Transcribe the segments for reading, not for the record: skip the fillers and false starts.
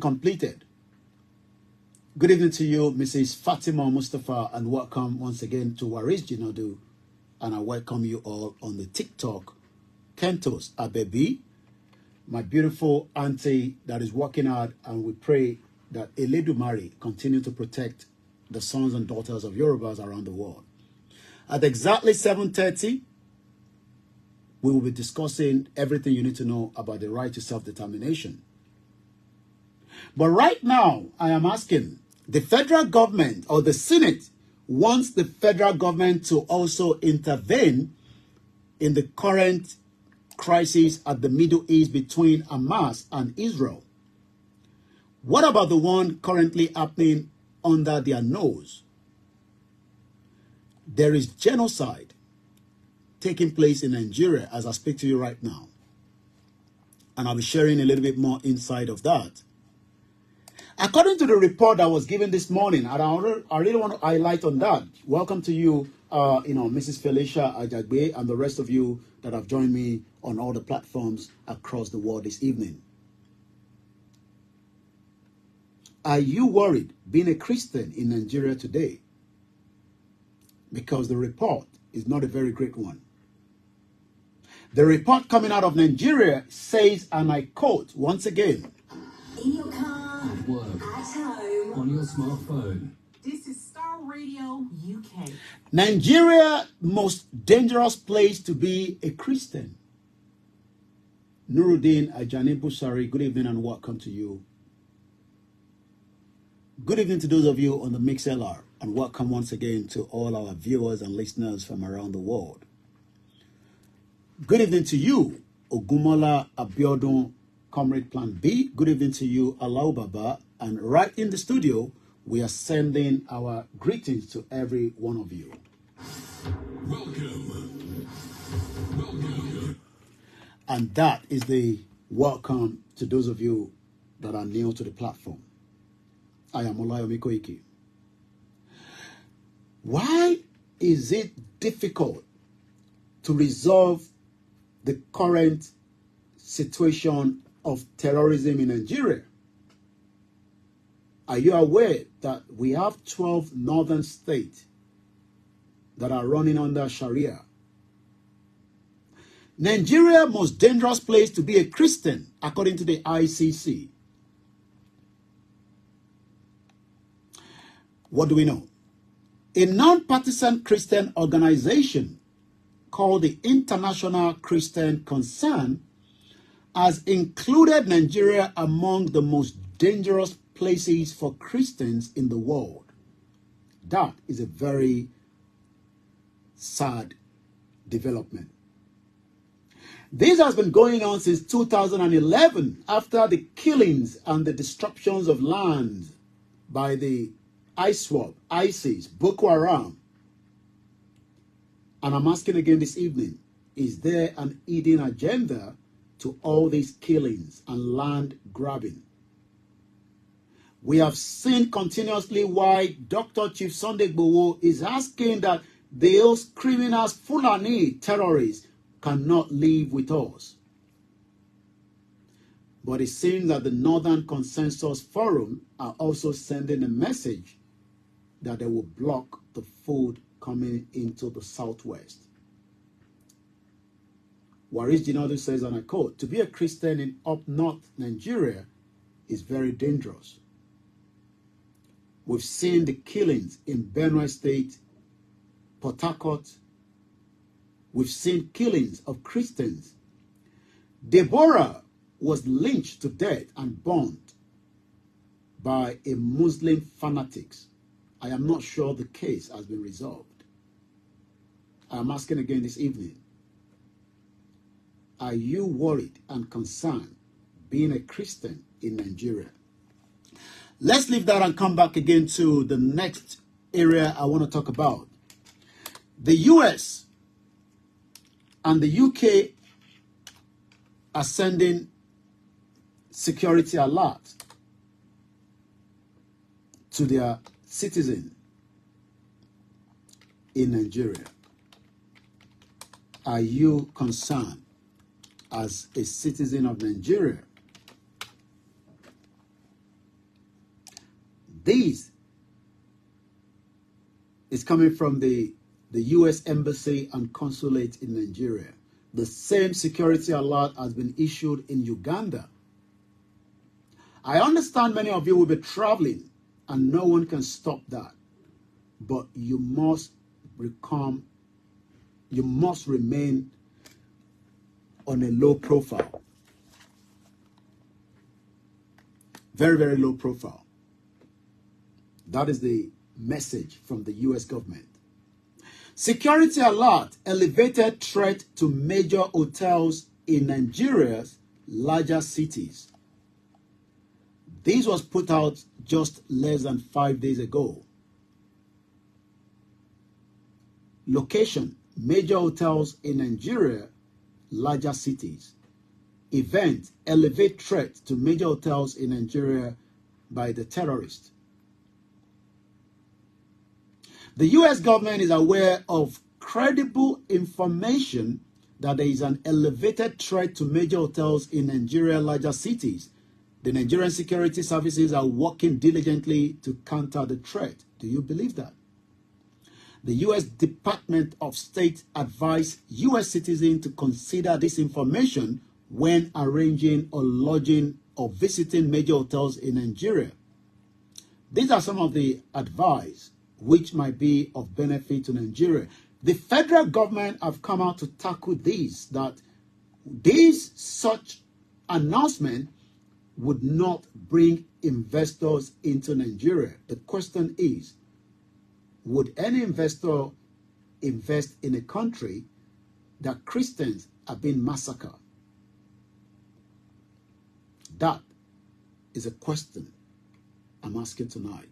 completed. Good evening to you, Mrs. Fatima Mustafa, and welcome once again to Waris Jinodu. And I welcome you all on the TikTok. Kentos Abebi, my beautiful auntie that is working hard, and we pray that Eledumare continue to protect the sons and daughters of Yorubas around the world. At exactly 7:30, we will be discussing everything you need to know about the right to self-determination. But right now, I am asking, the federal government or the Senate wants the federal government to also intervene in the current crisis at the Middle East between Hamas and Israel. What about the one currently happening under their nose? There is genocide taking place in Nigeria as I speak to you right now. And I'll be sharing a little bit more insight of that. According to the report that was given this morning, and I really want to highlight on that. Welcome to you, Mrs. Felicia Ajagbe, and the rest of you that have joined me on all the platforms across the world this evening. Are you worried being a Christian in Nigeria today? Because the report is not a very great one. The report coming out of Nigeria says, and I quote once again, in your car, at work, at home, on your smartphone. This is Star Radio UK. Nigeria, most dangerous place to be a Christian. Nuruddin Ajani Busari, good evening and welcome to you. Good evening to those of you on the MixLR, and welcome once again to all our viewers and listeners from around the world. Good evening to you, Ogumola Abiodun, Comrade Plan B. Good evening to you, Alao Baba. And right in the studio, we are sending our greetings to every one of you. Welcome. Welcome. And that is the welcome to those of you that are new to the platform. Ayanwola Koiki. Why is it difficult to resolve the current situation of terrorism in Nigeria? Are you aware that we have 12 northern states that are running under Sharia? Nigeria, most dangerous place to be a Christian, according to the ICC. What do we know? A non-partisan Christian organization called the International Christian Concern has included Nigeria among the most dangerous places for Christians in the world. That is a very sad development. This has been going on since 2011 after the killings and the disruptions of land by the ISWAP, ISIS, Boko Haram. And I'm asking again this evening, is there an hidden agenda to all these killings and land grabbing? We have seen continuously why Dr. Chief Sunday Igboho is asking that those criminals, Fulani terrorists, cannot live with us. But it seems that the Northern Consensus Forum are also sending a message that they will block the food coming into the southwest. Waris Jinodu says, and I quote, to be a Christian in up north Nigeria is very dangerous. We've seen the killings in Benue State, Port Harcourt. We've seen killings of Christians. Deborah was lynched to death and burned by a Muslim fanatics. I am not sure the case has been resolved. I am asking again this evening, are you worried and concerned being a Christian in Nigeria? Let's leave that and come back again to the next area I want to talk about. The US and the UK are sending security alert to their citizens in Nigeria. Are you concerned as a citizen of Nigeria This is coming from the U.S. Embassy and Consulate in Nigeria. The same security alert has been issued in Uganda. I understand many of you will be traveling and no one can stop that. But you must remain on a low profile. Very, very low profile. That is the message from the U.S. government. Security alert, elevated threat to major hotels in Nigeria's larger cities. This was put out just less than 5 days ago. Location, major hotels in Nigeria, larger cities. Event, elevate threat to major hotels in Nigeria by the terrorists. The U.S. government is aware of credible information that there is an elevated threat to major hotels in Nigeria, larger cities. The Nigerian security services are working diligently to counter the threat. Do you believe that? The U.S. Department of State advised U.S. citizens to consider this information when arranging or lodging or visiting major hotels in Nigeria. These are some of the advice which might be of benefit to Nigeria. The federal government have come out to tackle this, that such announcement would not bring investors into Nigeria. The question is, would any investor invest in a country that Christians are being massacred? That is a question I'm asking tonight.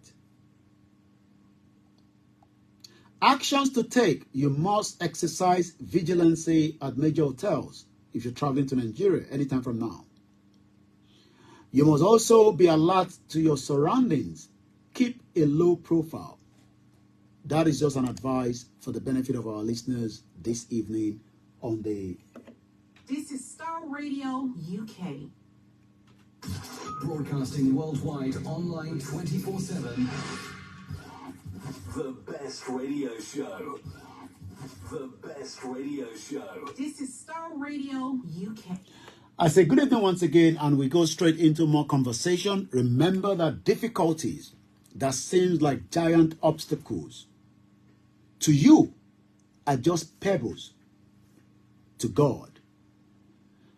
Actions to take. You must exercise vigilance at major hotels if you're traveling to Nigeria anytime from now. You must also be alert to your surroundings. Keep a low profile. That is just an advice for the benefit of our listeners this evening on the... This is Star Radio UK. Broadcasting worldwide, online 24/7. The best radio show. The best radio show. This is Star Radio UK. I say good evening once again, and we go straight into more conversation. Remember that difficulties that seems like giant obstacles to you are just pebbles to God.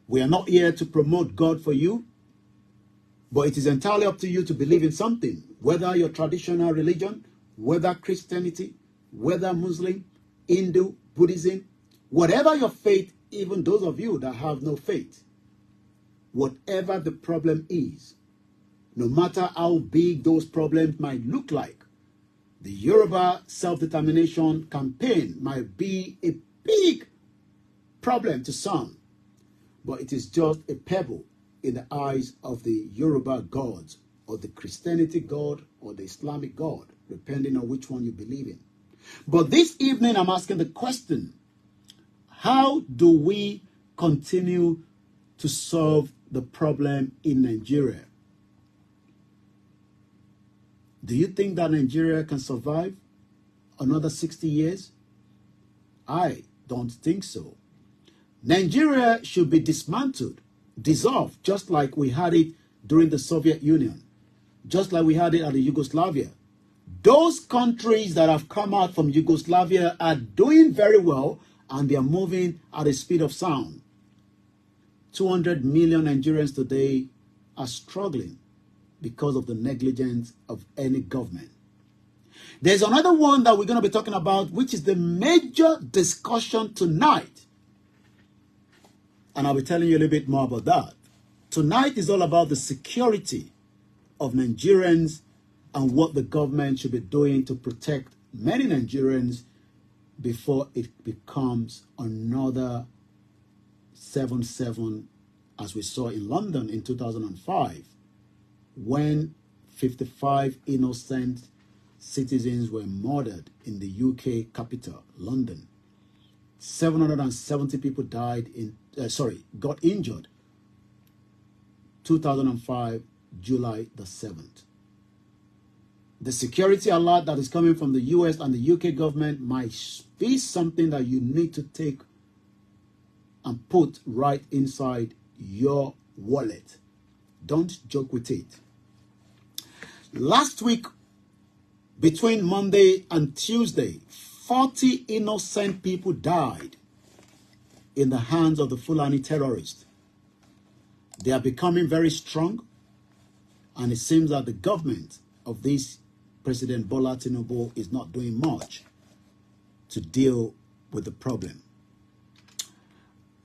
We are not here to promote God for you, but it is entirely up to you to believe in something, whether your traditional religion, whether Christianity, whether Muslim, Hindu, Buddhism, whatever your faith, even those of you that have no faith, whatever the problem is, no matter how big those problems might look like, the Yoruba self-determination campaign might be a big problem to some, but it is just a pebble in the eyes of the Yoruba gods, or the Christianity God, or the Islamic God, depending on which one you believe in. But this evening, I'm asking the question, how do we continue to solve the problem in Nigeria? Do you think that Nigeria can survive another 60 years? I don't think so. Nigeria should be dismantled, dissolved, just like we had it during the Soviet Union, just like we had it at the Yugoslavia. Those countries that have come out from Yugoslavia are doing very well, and they are moving at a speed of sound. 200 million Nigerians today are struggling because of the negligence of any government. There's another one that we're going to be talking about, which is the major discussion tonight. And I'll be telling you a little bit more about that. Tonight is all about the security of Nigerians and what the government should be doing to protect many Nigerians before it becomes another 7/7, as we saw in London in 2005, when 55 innocent citizens were murdered in the UK capital, London. 770 people got injured. 2005, July the 7th. the security alert that is coming from the US and the UK government might be something that you need to take and put right inside your wallet. Don't joke with it. Last week, between Monday and Tuesday, 40 innocent people died in the hands of the Fulani terrorists. They are becoming very strong, and it seems that the government of this President Bola Tinubu is not doing much to deal with the problem.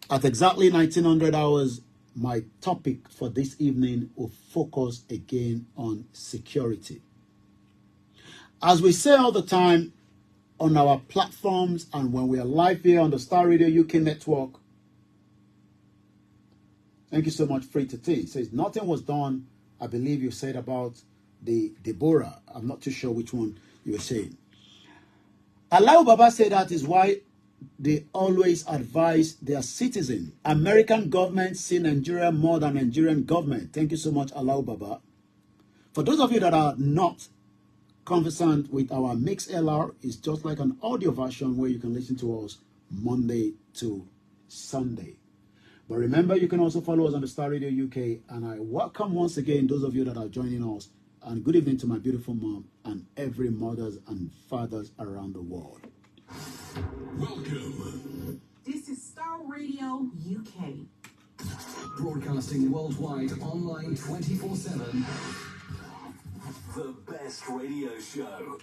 At exactly 1900 hours, my topic for this evening will focus again on security. As we say all the time on our platforms and when we are live here on the Star Radio UK network, thank you so much, Free to T. It says nothing was done, I believe you said about the Deborah. I'm not too sure which one you were saying. Alao Baba said that is why they always advise their citizens. American government see Nigeria more than Nigerian government. Thank you so much, Alao Baba. For those of you that are not conversant with our MixLR, it's just like an audio version where you can listen to us Monday to Sunday. But remember, you can also follow us on the Star Radio UK, and I welcome once again those of you that are joining us, and good evening to my beautiful mom and every mothers and fathers around the world. Welcome. This is Star Radio UK. Broadcasting worldwide, online 24/7. The best radio show.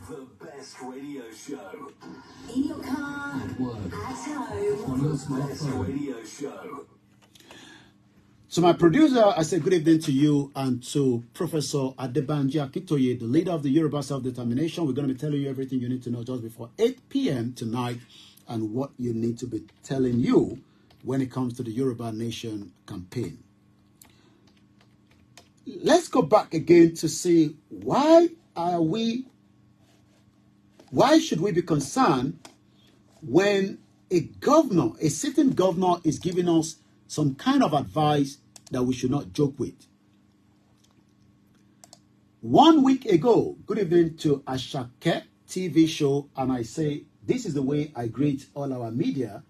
The best radio show. In your car, At work. at home. On your smartphone. Radio show. So my producer, I say good evening to you and to Professor Adebanji Akintoye, the leader of the Yoruba Self-Determination. We're going to be telling you everything you need to know just before 8 p.m. tonight and what you need to be telling you when it comes to the Yoruba Nation campaign. Let's go back again to see why should we be concerned when a sitting governor is giving us some kind of advice that we should not joke with. 1 week ago, good evening to Ashake TV show, and I say this is the way I greet all our media,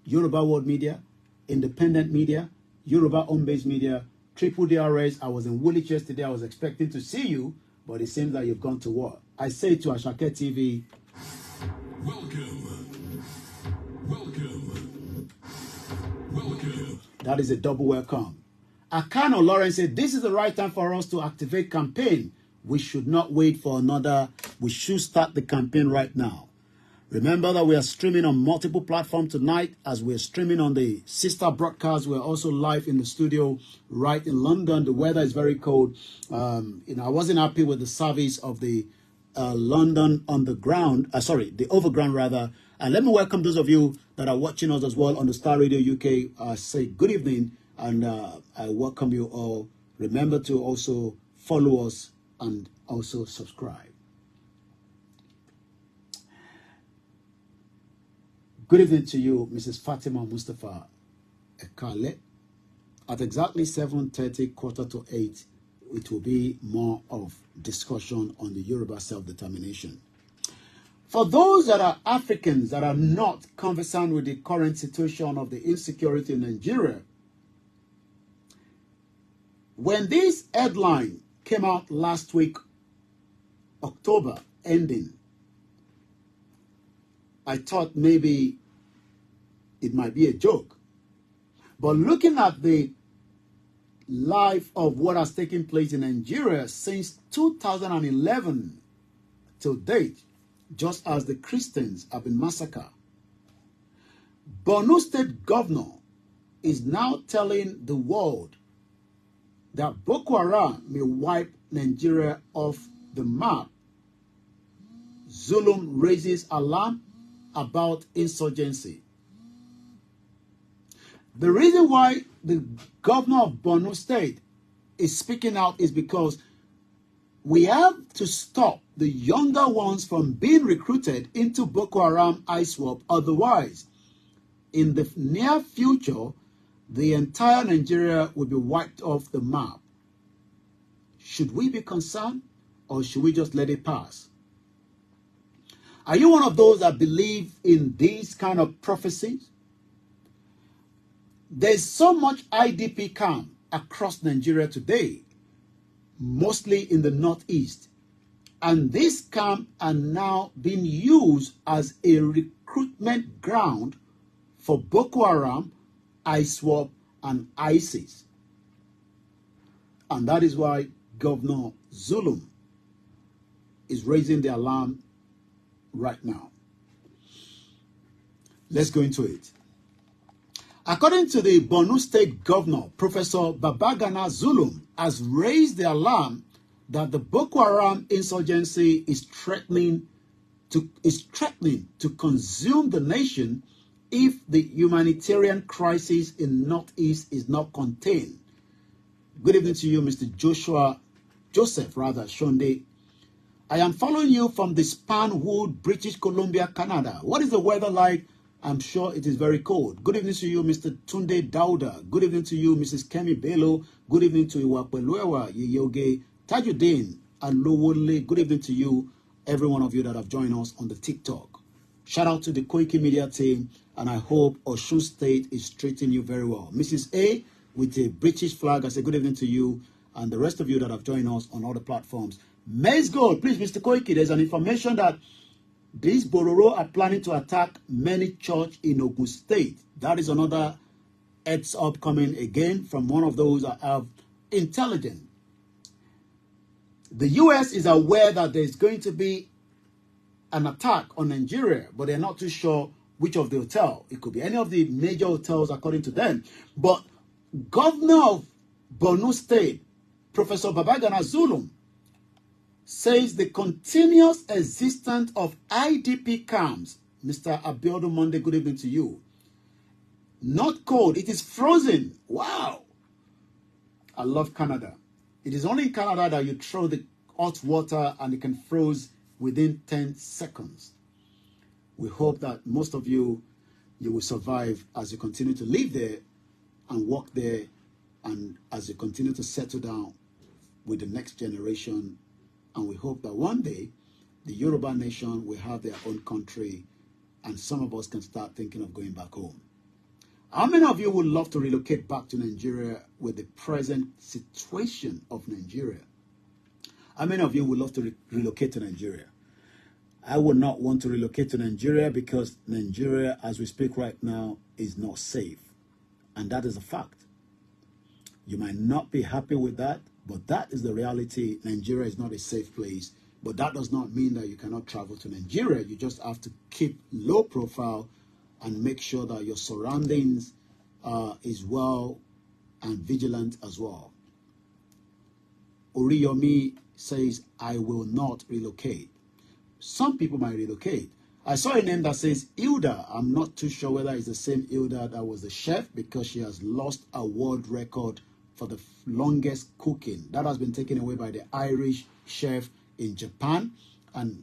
Yoruba World Media, Independent Media, Yoruba Home-Based Media, Triple DRS. I was in Woolwich yesterday. I was expecting to see you, but it seems that you've gone to war. I say to Ashake TV, Welcome. Welcome. Welcome. that is a double welcome. Akano Lawrence said, this is the right time for us to activate campaign. We should not wait for another. We should start the campaign right now. Remember that we are streaming on multiple platforms tonight. As we're streaming on the sister broadcast, we're also live in the studio right in London. The weather is very cold. I wasn't happy with the service of the London underground, the overground rather. And let me welcome those of you that are watching us as well on the Star Radio UK. Say good evening, and I welcome you all. Remember to also follow us and also subscribe. Good evening to you, Mrs. Fatima Mustafa Ekale. At exactly 7:30, 7:45, it will be more of discussion on the Yoruba self-determination. For those that are Africans that are not conversant with the current situation of the insecurity in Nigeria, when this headline came out last week, October ending, I thought maybe it might be a joke. But looking at the life of what has taken place in Nigeria since 2011 till date, just as the Christians have been massacred, Borno State Governor is now telling the world that Boko Haram may wipe Nigeria off the map. Zulum raises alarm about insurgency. The reason why the governor of Borno State is speaking out is because we have to stop the younger ones from being recruited into Boko Haram ISWAP. Otherwise, in the near future, the entire Nigeria will be wiped off the map. Should we be concerned, or should we just let it pass? Are you one of those that believe in these kind of prophecies? There's so much IDP camp across Nigeria today, mostly in the northeast. And these camps are now being used as a recruitment ground for Boko Haram, ISWAP, and ISIS. And that is why Governor Zulum is raising the alarm right now. Let's go into it. According to the Borno State Governor, Professor Babagana Zulum has raised the alarm that the Boko Haram insurgency is threatening to consume the nation if the humanitarian crisis in Northeast is not contained. Good evening to you, Mr. Joseph Shonde. I am following you from the Spanwood, British Columbia, Canada. What is the weather like? I'm sure it is very cold. Good evening to you, Mr. Tunde Dauda. Good evening to you, Mrs. Kemi Bello. Good evening to Iwapelwewa, Yeyoge, Tajuddin, Alowole. Good evening to you, every one of you that have joined us on the TikTok. Shout out to the Koikimedia team, and I hope Osun State is treating you very well. Mrs. A with a British flag, I say good evening to you, and the rest of you that have joined us on all the platforms. Maize Gold, please, Mr. Koiki, there's an information that these Bororo are planning to attack many churches in Ogun State. That is another heads up coming again from one of those that have intelligence. The U.S. is aware that there is going to be an attack on Nigeria, but they're not too sure which of the hotel. It could be any of the major hotels according to them. But Governor of Borno State, Professor Babagana Zulum, says the continuous existence of IDP camps, Mr. Abiodun Monday, good evening to you. Not cold, it is frozen. Wow. I love Canada. It is only in Canada that you throw the hot water and it can freeze within 10 seconds. We hope that most of you will survive as you continue to live there and work there, and as you continue to settle down with the next generation. And we hope that one day the Yoruba nation will have their own country and some of us can start thinking of going back home. How many of you would love to relocate back to Nigeria with the present situation of Nigeria? How many of you would love to relocate to Nigeria? I would not want to relocate to Nigeria because Nigeria, as we speak right now, is not safe. And that is a fact. You might not be happy with that, but that is the reality. Nigeria is not a safe place. But that does not mean that you cannot travel to Nigeria. You just have to keep low profile and make sure that your surroundings is well and vigilant as well. Oriyomi says, I will not relocate. Some people might relocate. I saw a name that says Hilda. I'm not too sure whether it's the same Hilda that was the chef, because she has lost a world record for the longest cooking. That has been taken away by the Irish chef in Japan. And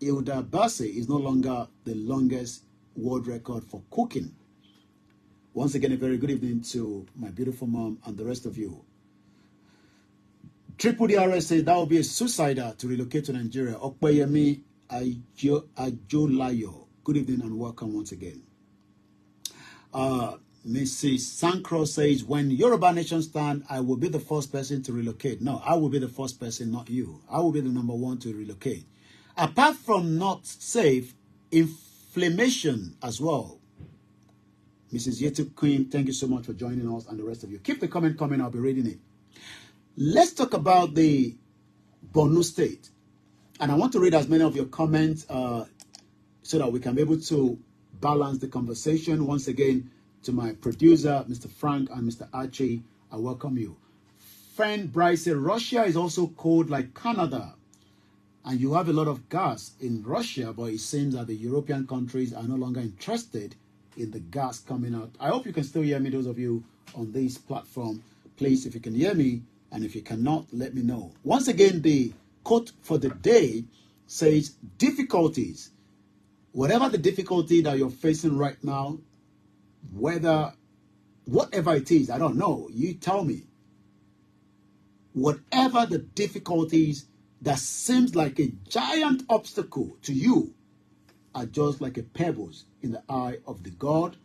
Hilda Bamise is no longer the longest world record for cooking. Once again, a very good evening to my beautiful mom and the rest of you. Triple DRS says that would be a suicider to relocate to Nigeria. Okpeyemi Ajolayo. Good evening and welcome once again. Mrs. Sankro says, when Yoruba Nation stand, I will be the first person to relocate. No, I will be the first person, not you. I will be the number one to relocate. Apart from not safe, inflammation as well. Mrs. Yetu Queen, thank you so much for joining us, and the rest of you. Keep the comment coming, I'll be reading it. Let's talk about the Borno State. And I want to read as many of your comments so that we can be able to balance the conversation. Once again, to my producer, Mr. Frank and Mr. Archie, I welcome you. Friend Bryce said, Russia is also cold like Canada. And you have a lot of gas in Russia, but it seems that the European countries are no longer interested in the gas coming out. I hope you can still hear me, those of you on this platform. Please, if you can hear me, and if you cannot, let me know. Once again, the quote for the day says, difficulties. Whatever the difficulty that you're facing right now, whatever it is, I don't know, you tell me. Whatever the difficulties that seems like a giant obstacle to you are just like a pebbles in the eye of the God,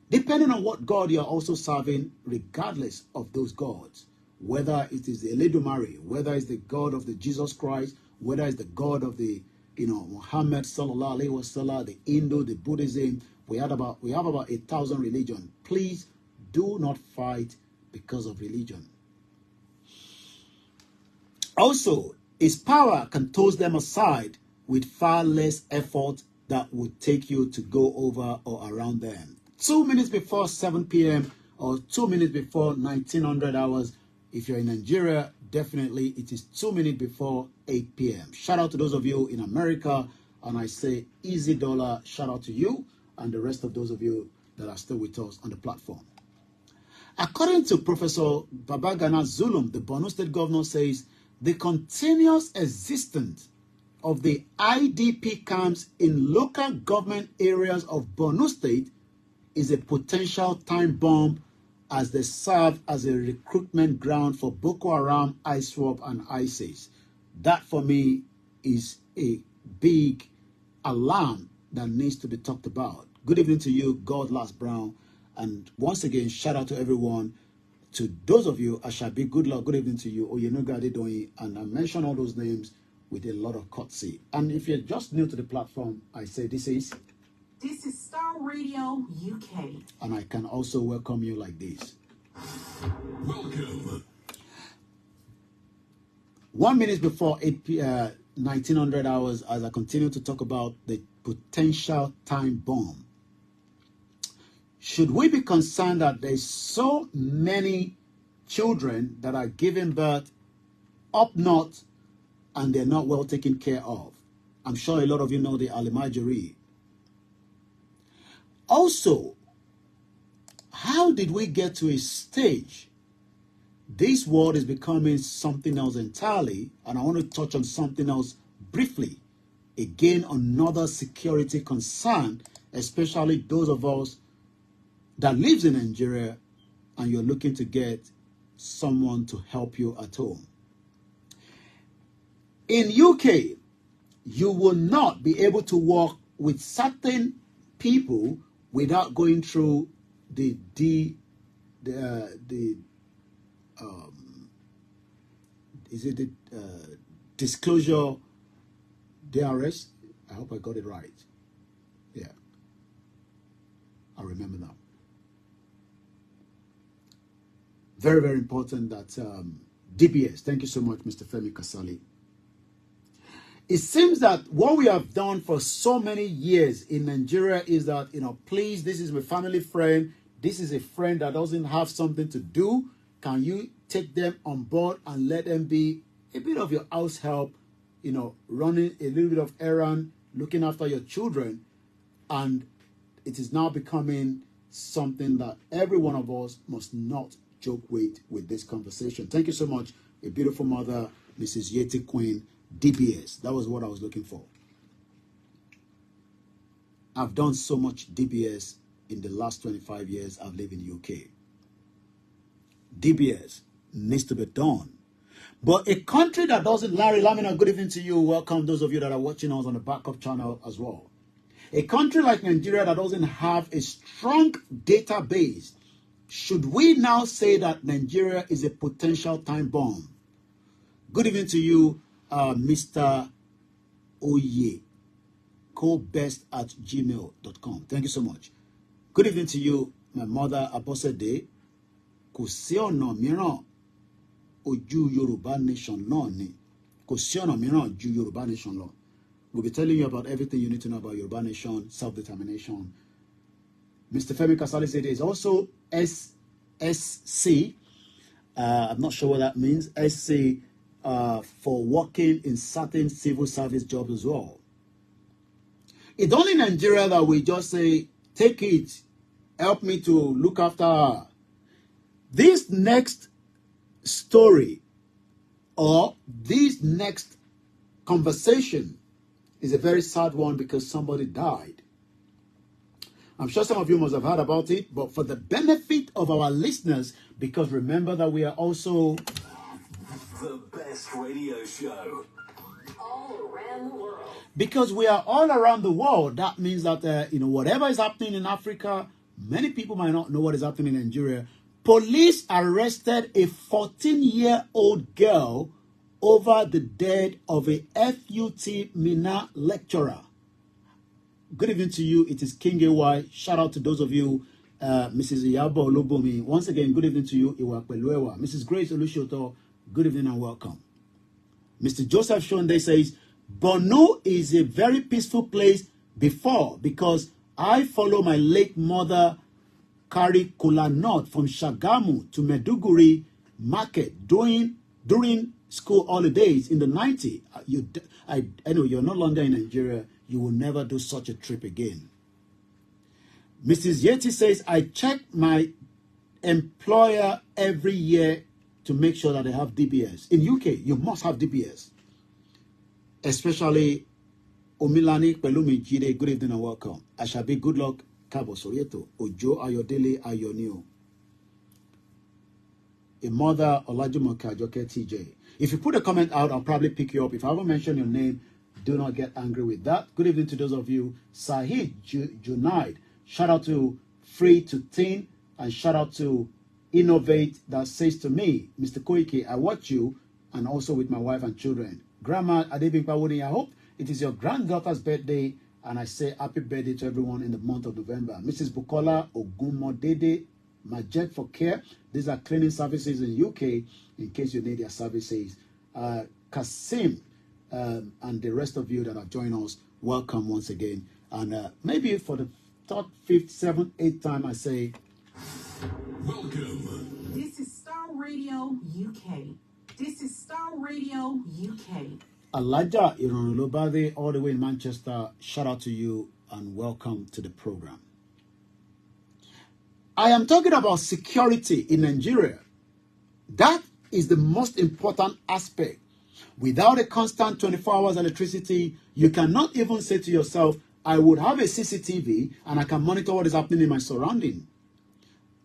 depending on what God you are also serving, regardless of those gods. Whether it is the Eledumare, whether it's the God of the Jesus Christ, whether it's the God of the Muhammad sallallahu alaihi wasallam, the Hindu, the Buddhism. We have about 1,000 religions. Please do not fight because of religion. Also, his power can toss them aside with far less effort that would take you to go over or around them. 2 minutes before 7 p.m. or 2 minutes before 1900 hours. If you're in Nigeria, definitely it is 2 minutes before 8 p.m. Shout out to those of you in America. And I say easy dollar shout out to you and the rest of those of you that are still with us on the platform. According to Professor Babagana Zulum, the Borno State governor says the continuous existence of the IDP camps in local government areas of Borno State is a potential time bomb as they serve as a recruitment ground for Boko Haram, ISWAP, and ISIS. That for me is a big alarm that needs to be talked about. Good evening to you, God Last Brown. And once again, shout out to everyone. To those of you, Ashabi, good luck, good evening to you. Oyenugade Doyi, and I mention all those names with a lot of courtesy. And if you're just new to the platform, I say this is Star Radio UK. And I can also welcome you like this. Welcome. 1 minute before 1900 hours, as I continue to talk about the potential time bomb. Should we be concerned that there's so many children that are giving birth up north and they're not well taken care of? I'm sure a lot of you know the Alimajiri. Also, how did we get to a stage? This world is becoming something else entirely, and I want to touch on something else briefly. Again, another security concern, especially those of us that lives in Nigeria and you're looking to get someone to help you at home. In UK, you will not be able to work with certain people without going through the disclosure DRS? I hope I got it right. Yeah, I remember now. Very, very important that DBS. Thank you so much, Mr. Femi Kasali. It seems that what we have done for so many years in Nigeria is that, please, this is my family friend. This is a friend that doesn't have something to do. Can you take them on board and let them be a bit of your house help, running a little bit of errand, looking after your children. And it is now becoming something that every one of us must not joke with this conversation. Thank you so much, a beautiful mother, Mrs. Yeti Queen, DBS. That was what I was looking for. I've done so much DBS in the last 25 years I've lived in the UK. DBS needs to be done. But a country that doesn't, Larry Lamina, good evening to you. Welcome those of you that are watching us on the backup channel as well. A country like Nigeria that doesn't have a strong database, should we now say that Nigeria is a potential time bomb? Good evening to you, Mr. Oye, cobest@gmail.com. Thank you so much. Good evening to you, my mother, Abosede. Kò sí ọ̀nà mìíràn ojú Yorùbá nation náà ni. Kò sí ọ̀nà mìíràn ju Yorùbá nation lọ. We'll be telling you about everything you need to know about Yorùbá nation, self-determination. Mr. Femi Kasali said there is also SSC. I'm not sure what that means. SC for working in certain civil service jobs as well. It's only in Nigeria that we just say, take it, help me to look after her. This next story or this next conversation is a very sad one because somebody died. I'm sure some of you must have heard about it, but for the benefit of our listeners, because remember that we are also the best radio show. all around the world. Because we are all around the world, that means that, whatever is happening in Africa, many people might not know what is happening in Nigeria. Police arrested a 14-year-old girl over the death of a FUT Mina lecturer. Good evening to you. It is King AY. Shout out to those of you, Mrs. Iyabo Olobomi. Once again, good evening to you, Iwa Peluewa. Mrs. Grace Olushoto, good evening and welcome. Mr. Joseph Shonde says, Borno is a very peaceful place because I follow my late mother, Kari Kulanot, from Shagamu to Meduguri market during school holidays in the 90s. I know you're no longer in Nigeria. You will never do such a trip again. Mrs. Yeti says, I check my employer every year to make sure that they have DBS. In UK, you must have DBS. Especially Omilani Pelumi Jide, good evening and welcome. Ashabi, good luck. Kabo Sorieto, Ojo Ayodele Ayonio. A mother, Olajumoke Ajoke TJ. If you put a comment out, I'll probably pick you up. If I haven't mentioned your name, do not get angry with that. Good evening to those of you. Sahid Junaid. Shout out to Free to Teen and shout out to Innovate that says to me, Mr. Koike, I watch you and also with my wife and children. Grandma Adebin Pawuni, I hope it is your granddaughter's birthday and I say happy birthday to everyone in the month of November. Mrs. Bukola Ogumodede, Majet for Care. These are cleaning services in UK in case you need their services. Kasim and the rest of you that have joined us, welcome once again. And maybe for the third, fifth, seventh, eighth time, I say, welcome. This is Star Radio UK. This is Star Radio UK. Alaja Ironulobade, all the way in Manchester, shout out to you and welcome to the program. I am talking about security in Nigeria. That is the most important aspect. Without a constant 24 hours electricity, you cannot even say to yourself, I would have a CCTV and I can monitor what is happening in my surrounding.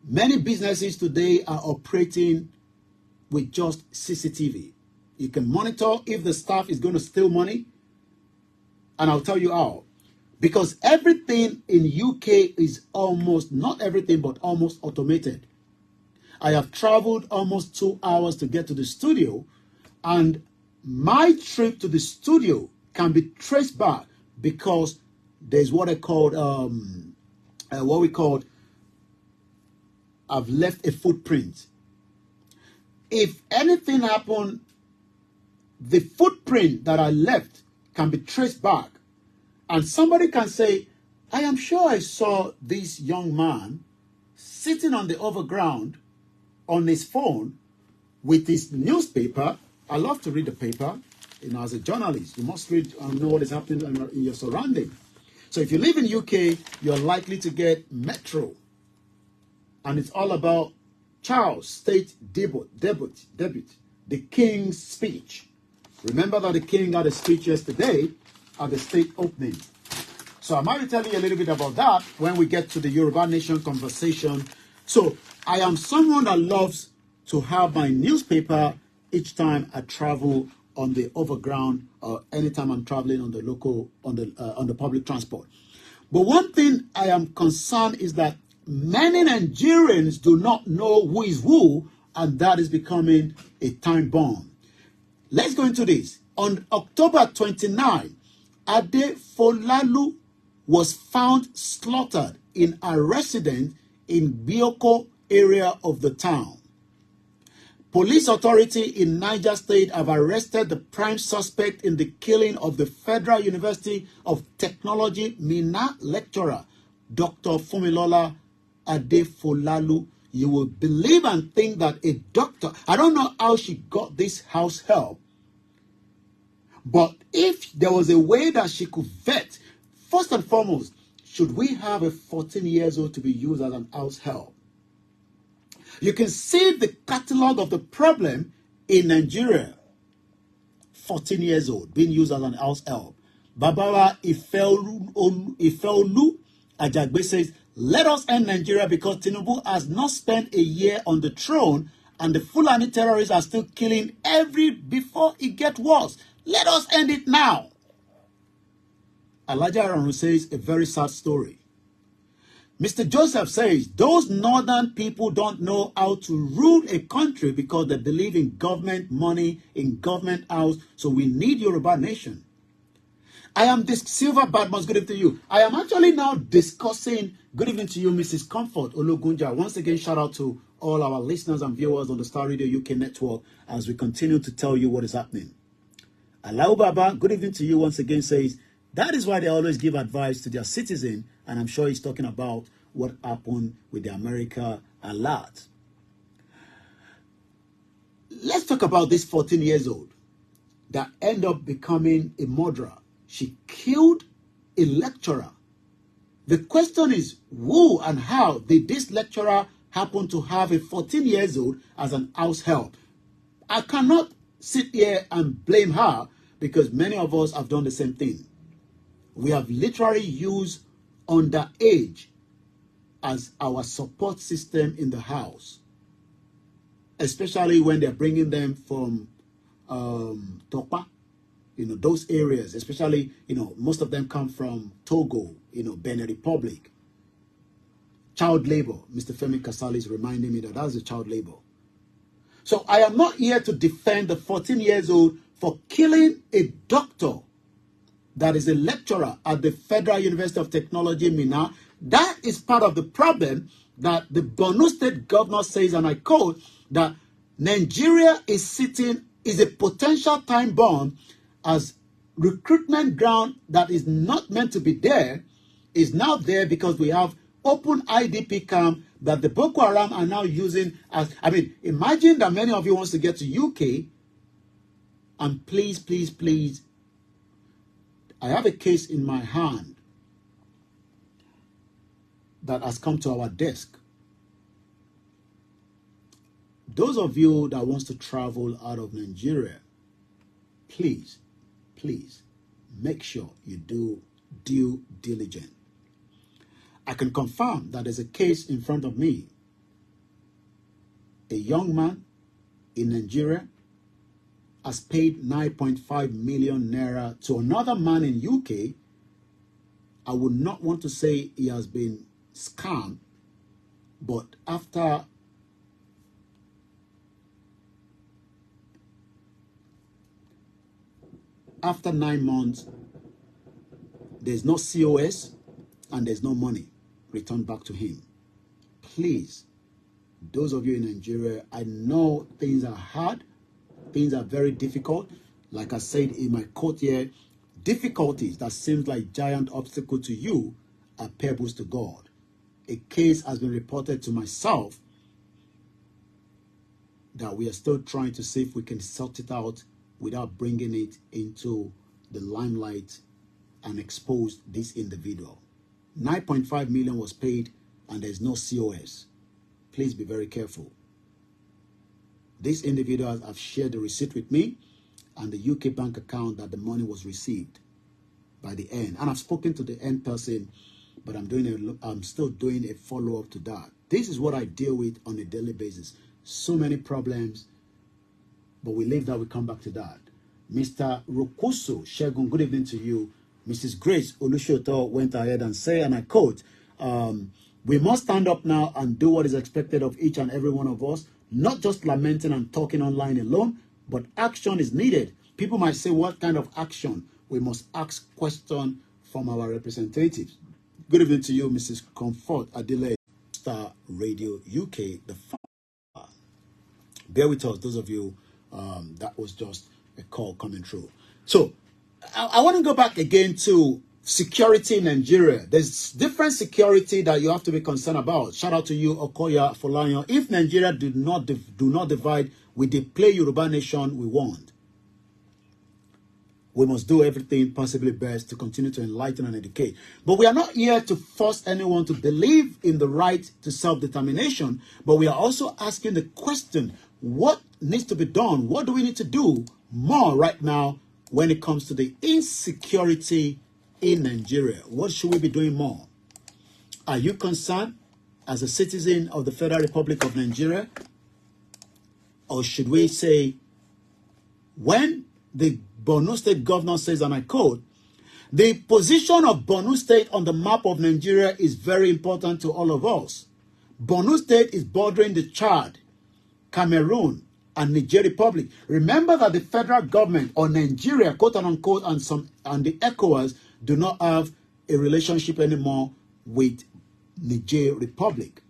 Many businesses today are operating with just CCTV. You can monitor if the staff is going to steal money. And I'll tell you how. Because everything in UK is almost, not everything, but almost automated. I have traveled almost 2 hours to get to the studio. And my trip to the studio can be traced back because there's what I called, I've left a footprint. If anything happened, the footprint that I left can be traced back. And somebody can say, I am sure I saw this young man sitting on the overground on his phone with his newspaper. I love to read the paper. As a journalist, you must read and know what is happening in your surrounding. So if you live in UK, you're likely to get Metro. And it's all about Charles State debut, the King's speech. Remember that the King had a speech yesterday at the state opening. So I might be telling you a little bit about that when we get to the Yoruba Nation conversation. So I am someone that loves to have my newspaper each time I travel on the overground or anytime I'm traveling on the local, on the public transport. But one thing I am concerned is that many Nigerians do not know who is who, and that is becoming a time bomb. Let's go into this. On October 29, Ade Folalu was found slaughtered in a residence in Bioko area of the town. Police authority in Niger State have arrested the prime suspect in the killing of the Federal University of Technology Minna lecturer, Dr. Fumilola Adefolalu. You will believe and think that a doctor, I don't know how she got this house help, but if there was a way that she could vet, first and foremost, should we have a 14-year-old to be used as an house help? You can see the catalog of the problem in Nigeria. 14 years old, being used as an house help. Babawa Ifeolu Ajagbe says, let us end Nigeria because Tinubu has not spent a year on the throne and the Fulani terrorists are still killing before it gets worse. Let us end it now. Elijah Arun says a very sad story. Mr. Joseph says, those northern people don't know how to rule a country because they believe in government money, in government house. So we need Yoruba nation. I am this Silver Badmus. Good evening to you. I am actually now discussing, good evening to you, Mrs. Comfort Ologunja. Once again, shout out to all our listeners and viewers on the Star Radio UK network as we continue to tell you what is happening. Alao Baba, good evening to you once again, says, that is why they always give advice to their citizen, and I'm sure he's talking about what happened with the America a lot. Let's talk about this 14 years old that ended up becoming a murderer. She killed a lecturer. The question is, who and how did this lecturer happen to have a 14 years old as an house help? I cannot sit here and blame her because many of us have done the same thing. We have literally used underage as our support system in the house, especially when they're bringing them from Topa, those areas, especially, most of them come from Togo, Benin Republic. Child labor. Mr. Femi Kasali is reminding me that that's a child labor. So I am not here to defend the 14 years old for killing a doctor that is a lecturer at the Federal University of Technology, Minna. That is part of the problem that the Borno State governor says, and I quote, that Nigeria is a potential time bomb as recruitment ground that is not meant to be there is now there because we have open IDP camp that the Boko Haram are now using as, imagine that many of you wants to get to UK and please, I have a case in my hand that has come to our desk. Those of you that wants to travel out of Nigeria, please, make sure you do due diligence. I can confirm that there's a case in front of me. A young man in Nigeria has paid 9.5 million naira to another man in UK. I would not want to say he has been scammed, but after after 9 months, there's no COS and there's no money returned back to him. Please, those of you in Nigeria, I know things are hard. Things are very difficult. Like I said in my quote here, difficulties that seems like giant obstacle to you are pebbles to God. A case has been reported to myself that we are still trying to see if we can sort it out without bringing it into the limelight and expose this individual. 9.5 million was paid and there's no COS. Please be very careful. These individuals have shared the receipt with me and the UK bank account that the money was received by the end. And I've spoken to the end person, but I'm still doing a follow-up to that. This is what I deal with on a daily basis. So many problems, but we leave that, we come back to that. Mr. Rokuso Shegun, good evening to you. Mrs. Grace Olushoto went ahead and said, and I quote, we must stand up now and do what is expected of each and every one of us, not just lamenting and talking online alone, but action is needed. People might say, what kind of action? We must ask questions from our representatives. Good evening to you, Mrs. Comfort Adelaide, Star Radio UK, the far. Bear with us, those of you, that was just a call coming through. So, I want to go back again to security in Nigeria. There's different security that you have to be concerned about. Shout out to you, Okoya Folayan. If Nigeria do not divide, we play Yoruba nation we want. We must do everything possibly best to continue to enlighten and educate. But we are not here to force anyone to believe in the right to self-determination, but we are also asking the question, what needs to be done? What do we need to do more right now when it comes to the insecurity in Nigeria? What should we be doing more? Are you concerned as a citizen of the Federal Republic of Nigeria? Or should we say, when the Borno State governor says, and I quote, "The position of Borno State on the map of Nigeria is very important to all of us. Borno State is bordering the Chad, Cameroon, and Niger Republic. Remember that the federal government or Nigeria, quote unquote, and the ECOWAS do not have a relationship anymore with Niger Republic.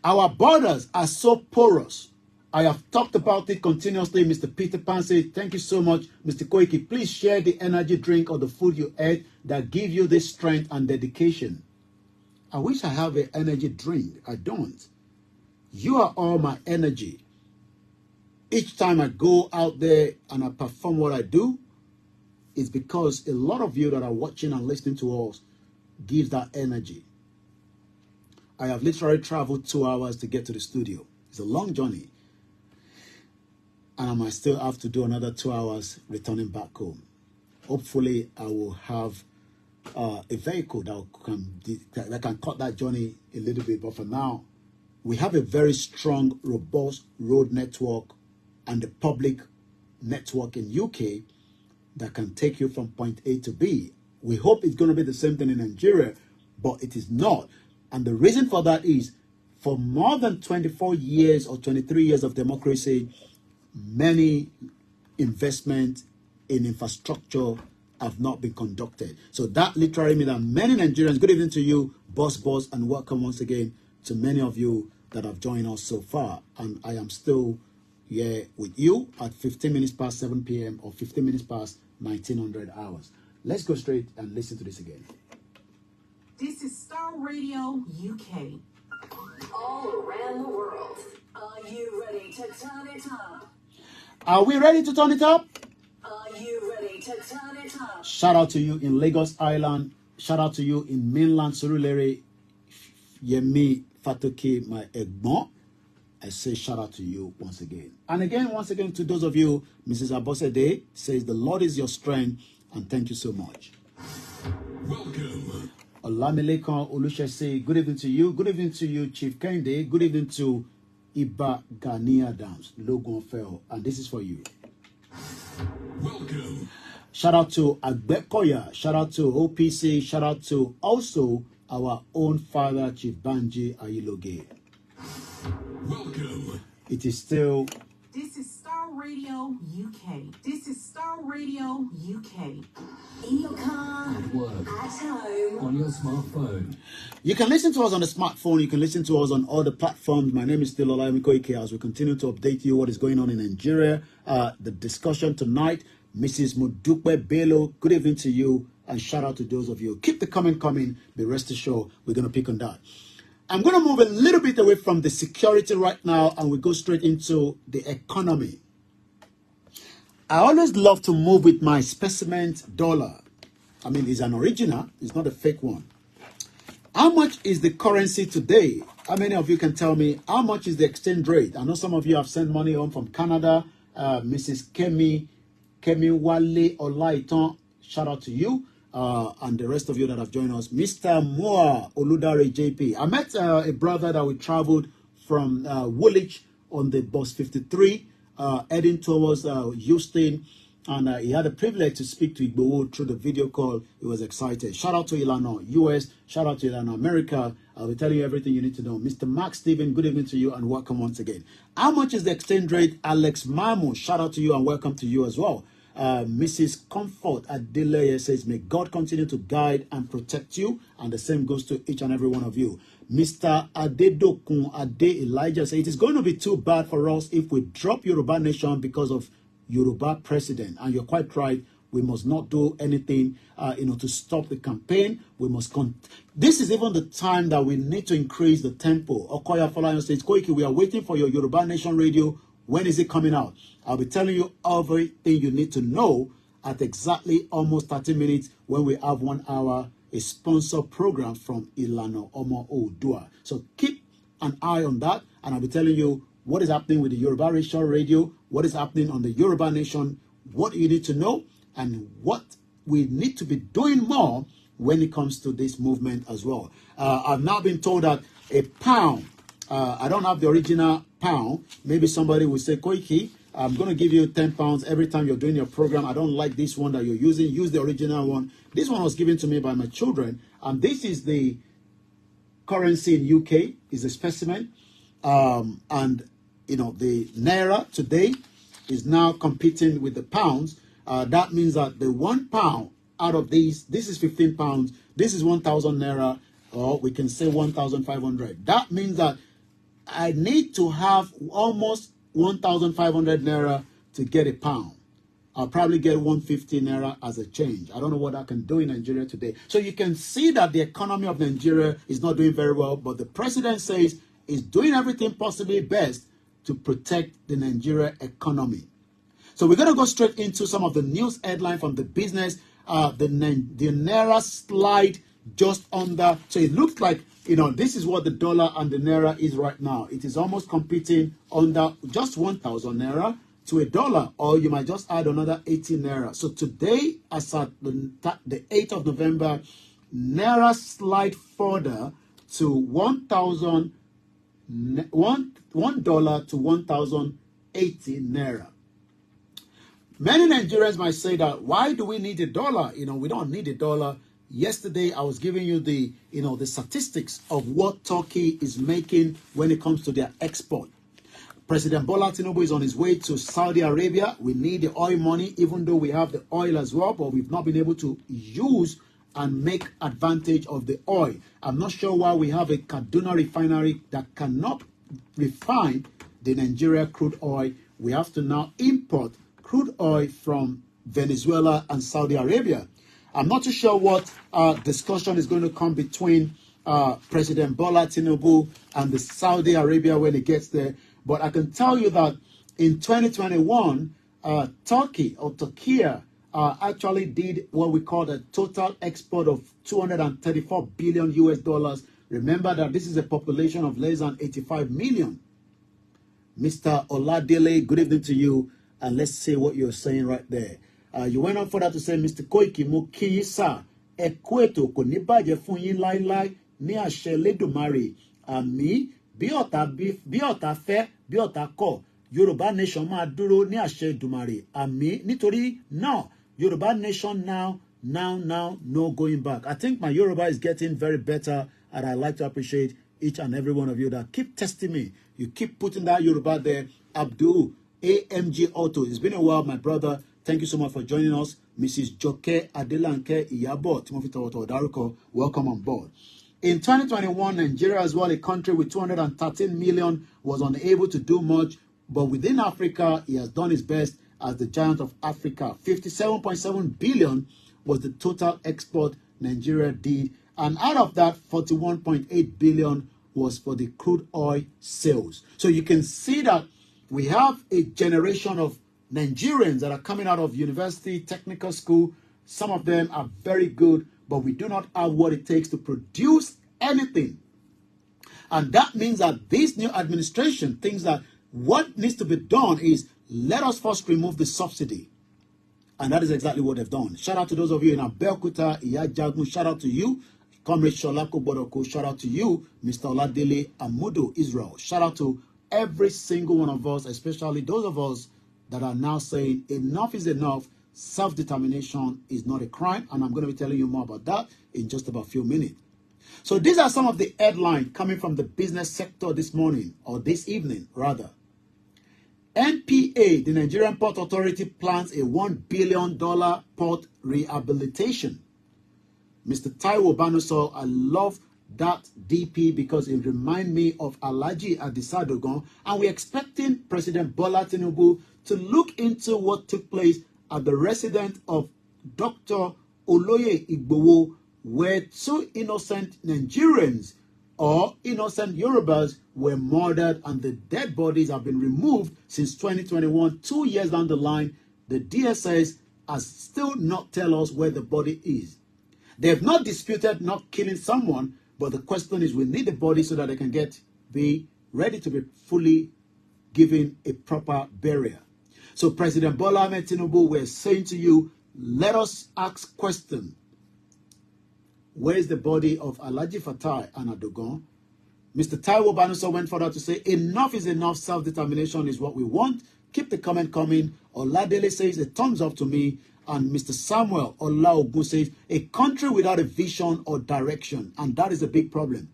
Our borders are so porous. I have talked about it continuously." Mr. Peter Pan says, "Thank you so much, Mr. Koiki. Please share the energy drink or the food you ate that give you this strength and dedication." I wish I have an energy drink. I don't. You are all my energy. Each time I go out there and I perform what I do, it's because a lot of you that are watching and listening to us gives that energy. I have literally traveled 2 hours to get to the studio. It's a long journey. And I might still have to do another 2 hours returning back home. Hopefully, I will have a vehicle that can cut that journey a little bit. But for now, we have a very strong, robust road network and the public network in UK that can take you from point A to B. We hope it's going to be the same thing in Nigeria, but it is not. And the reason for that is, for more than 24 years or 23 years of democracy, many investments in infrastructure have not been conducted. So that literally means that many Nigerians, good evening to you, boss, and welcome once again to many of you that have joined us so far. And I am still here with you at 15 minutes past 7 p.m. or 15 minutes past 1900 hours. Let's go straight and listen to this again. This is Star Radio UK. All around the world. Are you ready to turn it up? Are we ready to turn it up? Are you ready to turn it up? Shout out to you in Lagos Island. Shout out to you in mainland Surulere. Yemi Fatoki, my Egbon. I say shout out to you once again. And again, once again, to those of you, Mrs. Abosede says, "The Lord is your strength," and thank you so much. Welcome. Olamilekan Olushese, good evening to you. Good evening to you, Chief Kende. Good evening to Iba Gani Adams, Logan Fell. And this is for you. Welcome. Shout out to Agbekoya. Shout out to OPC. Shout out to also our own father, Chief Banji Ayiloge. Welcome. It is still... This is Star Radio UK. This is Star Radio UK. In your car, At work. at home. On your smartphone. You can listen to us on the smartphone. You can listen to us on all the platforms. My name is still Olayemi Koike as we continue to update you what is going on in Nigeria. The discussion tonight, Mrs. Mudupe Bello, good evening to you. And shout out to those of you. Keep the comment coming. Be rest assured, we're going to pick on that. I'm going to move a little bit away from the security right now and we go straight into the economy. I always love to move with my specimen dollar. I mean, it's an original. It's not a fake one. How much is the currency today? How many of you can tell me how much is the exchange rate? I know some of you have sent money home from Canada. Mrs. Kemi Wale Olaiton, shout out to you. And the rest of you that have joined us. Mr. Moa Oludare JP. I met a brother that we traveled from Woolwich on the bus 53, heading towards Houston. And he had the privilege to speak to Igboho through the video call. He was excited. Shout out to Ilana US. Shout out to Ilana America. I'll be telling you everything you need to know. Mr. Mark Steven, good evening to you and welcome once again. How much is the exchange rate? Alex Mamu, shout out to you and welcome to you as well. Mrs. Comfort Adeleye says, may God continue to guide and protect you. And the same goes to each and every one of you. Mr. Adedokun Ade Elijah says, it is going to be too bad for us if we drop Yoruba Nation because of Yoruba president. And you're quite right. We must not do anything, to stop the campaign. We must. This is even the time that we need to increase the tempo. Okoya Folayan says, Koiki, we are waiting for your Yoruba Nation radio. When is it coming out? I'll be telling you everything you need to know at exactly almost 30 minutes when we have 1 hour, a sponsor program from Ilana Omo Odua. So keep an eye on that, and I'll be telling you what is happening with the Yoruba Nation radio, what is happening on the Yoruba Nation, what you need to know, and what we need to be doing more when it comes to this movement as well. I've now been told that a pound, I don't have the original pound. Maybe somebody will say, Koiki, I'm going to give you £10 every time you're doing your program. I don't like this one that you're using. Use the original one. This one was given to me by my children. And this is the currency in UK, is a specimen. And, you know, the Naira today is now competing with the pounds. That means that the £1 out of these, this is £15. This is 1,000 Naira, or we can say 1,500. That means that I need to have almost 1,500 Naira to get a pound. I'll probably get 150 Naira as a change. I don't know what I can do in Nigeria today. So you can see that the economy of Nigeria is not doing very well, but the president says he's doing everything possibly best to protect the Nigeria economy. So we're going to go straight into some of the news headline from the business. The Naira slide just under. So it looks like, you know, this is what the dollar and the Naira is right now. It is almost competing under just 1,000 Naira to a dollar, or you might just add another 80 Naira. So today, as at the 8th of November, Naira slide further to $1 to 1,080 Naira. Many Nigerians might say that, why do we need a dollar? You know, we don't need a dollar. Yesterday, I was giving you the, you know, the statistics of what Turkey is making when it comes to their export. President Bola Tinubu is on his way to Saudi Arabia. We need the oil money, even though we have the oil as well, but we've not been able to use and make advantage of the oil. I'm not sure why we have a Kaduna refinery that cannot refine the Nigeria crude oil. We have to now import crude oil from Venezuela and Saudi Arabia. I'm not too sure what discussion is going to come between President Bola Tinubu and the Saudi Arabia when it gets there. But I can tell you that in 2021, Turkey actually did what we call a total export of 234 billion US dollars. Remember that this is a population of less than 85 million. Mr. Oladele, good evening to you. And let's see what you're saying right there. You went on further to say, Mr. Koiki, mo kí yín sà, ẹ kú ètò kò ní bàjẹ́ fún yín láíláí ní àṣẹ Lédùmarè. Àmì bí ọ̀tá fẹ́, bí ọ̀tá kọ̀, Yorùbá nation máa dúró ní àṣẹ Èdùmàrè. Àmì nítorí náà, Yorùbá nation now, no going back. I think my Yoruba is getting very better, and I'd like to appreciate each and every one of you that keep testing me. You keep putting that Yoruba there. Abdul, AMG Auto. It's been a while, my brother. Thank you so much for joining us. Mrs. Joke Adelanke Iyabo, Timothy Tawoto Daruko, welcome on board. In 2021, Nigeria as well, a country with 213 million, was unable to do much. But within Africa, he has done his best as the giant of Africa. 57.7 billion was the total export Nigeria did. And out of that, 41.8 billion was for the crude oil sales. So you can see that we have a generation of Nigerians that are coming out of university, technical school. Some of them are very good, but we do not have what it takes to produce anything. And that means that this new administration thinks that what needs to be done is, let us first remove the subsidy. And that is exactly what they've done. Shout out to those of you in Abeokuta, Iyajagun, shout out to you. Comrade Sholako Bodoko, shout out to you. Mr. Oladele Amudo Israel, shout out to every single one of us, especially those of us that are now saying enough is enough. Self-determination is not a crime. And I'm going to be telling you more about that in just about a few minutes. So these are some of the headlines coming from the business sector this morning, or this evening, rather. NPA, the Nigerian Port Authority, plans a $1 billion port rehabilitation. Mr. Taiwo Banuso, I love that DP because it reminds me of Alhaji Adisa Dogon, and we're expecting President Bola Tinubu to look into what took place at the residence of Dr. Oloye Igbowo, where two innocent Nigerians or innocent Yorubas were murdered, and the dead bodies have been removed since 2021. 2 years down the line, the DSS has still not tell us where the body is. They have not disputed not killing someone, but the question is, we need the body so that they can be ready to be fully given a proper burial. So President Bola Ahmed Tinubu, we're saying to you, let us ask questions. Where is the body of Alhaji Fatai and Adogon? Mr. Taiwo Banuso went further to say, enough is enough. Self-determination is what we want. Keep the comment coming. Oladele says a thumbs up to me. And Mr. Samuel Olaogun says a country without a vision or direction. And that is a big problem.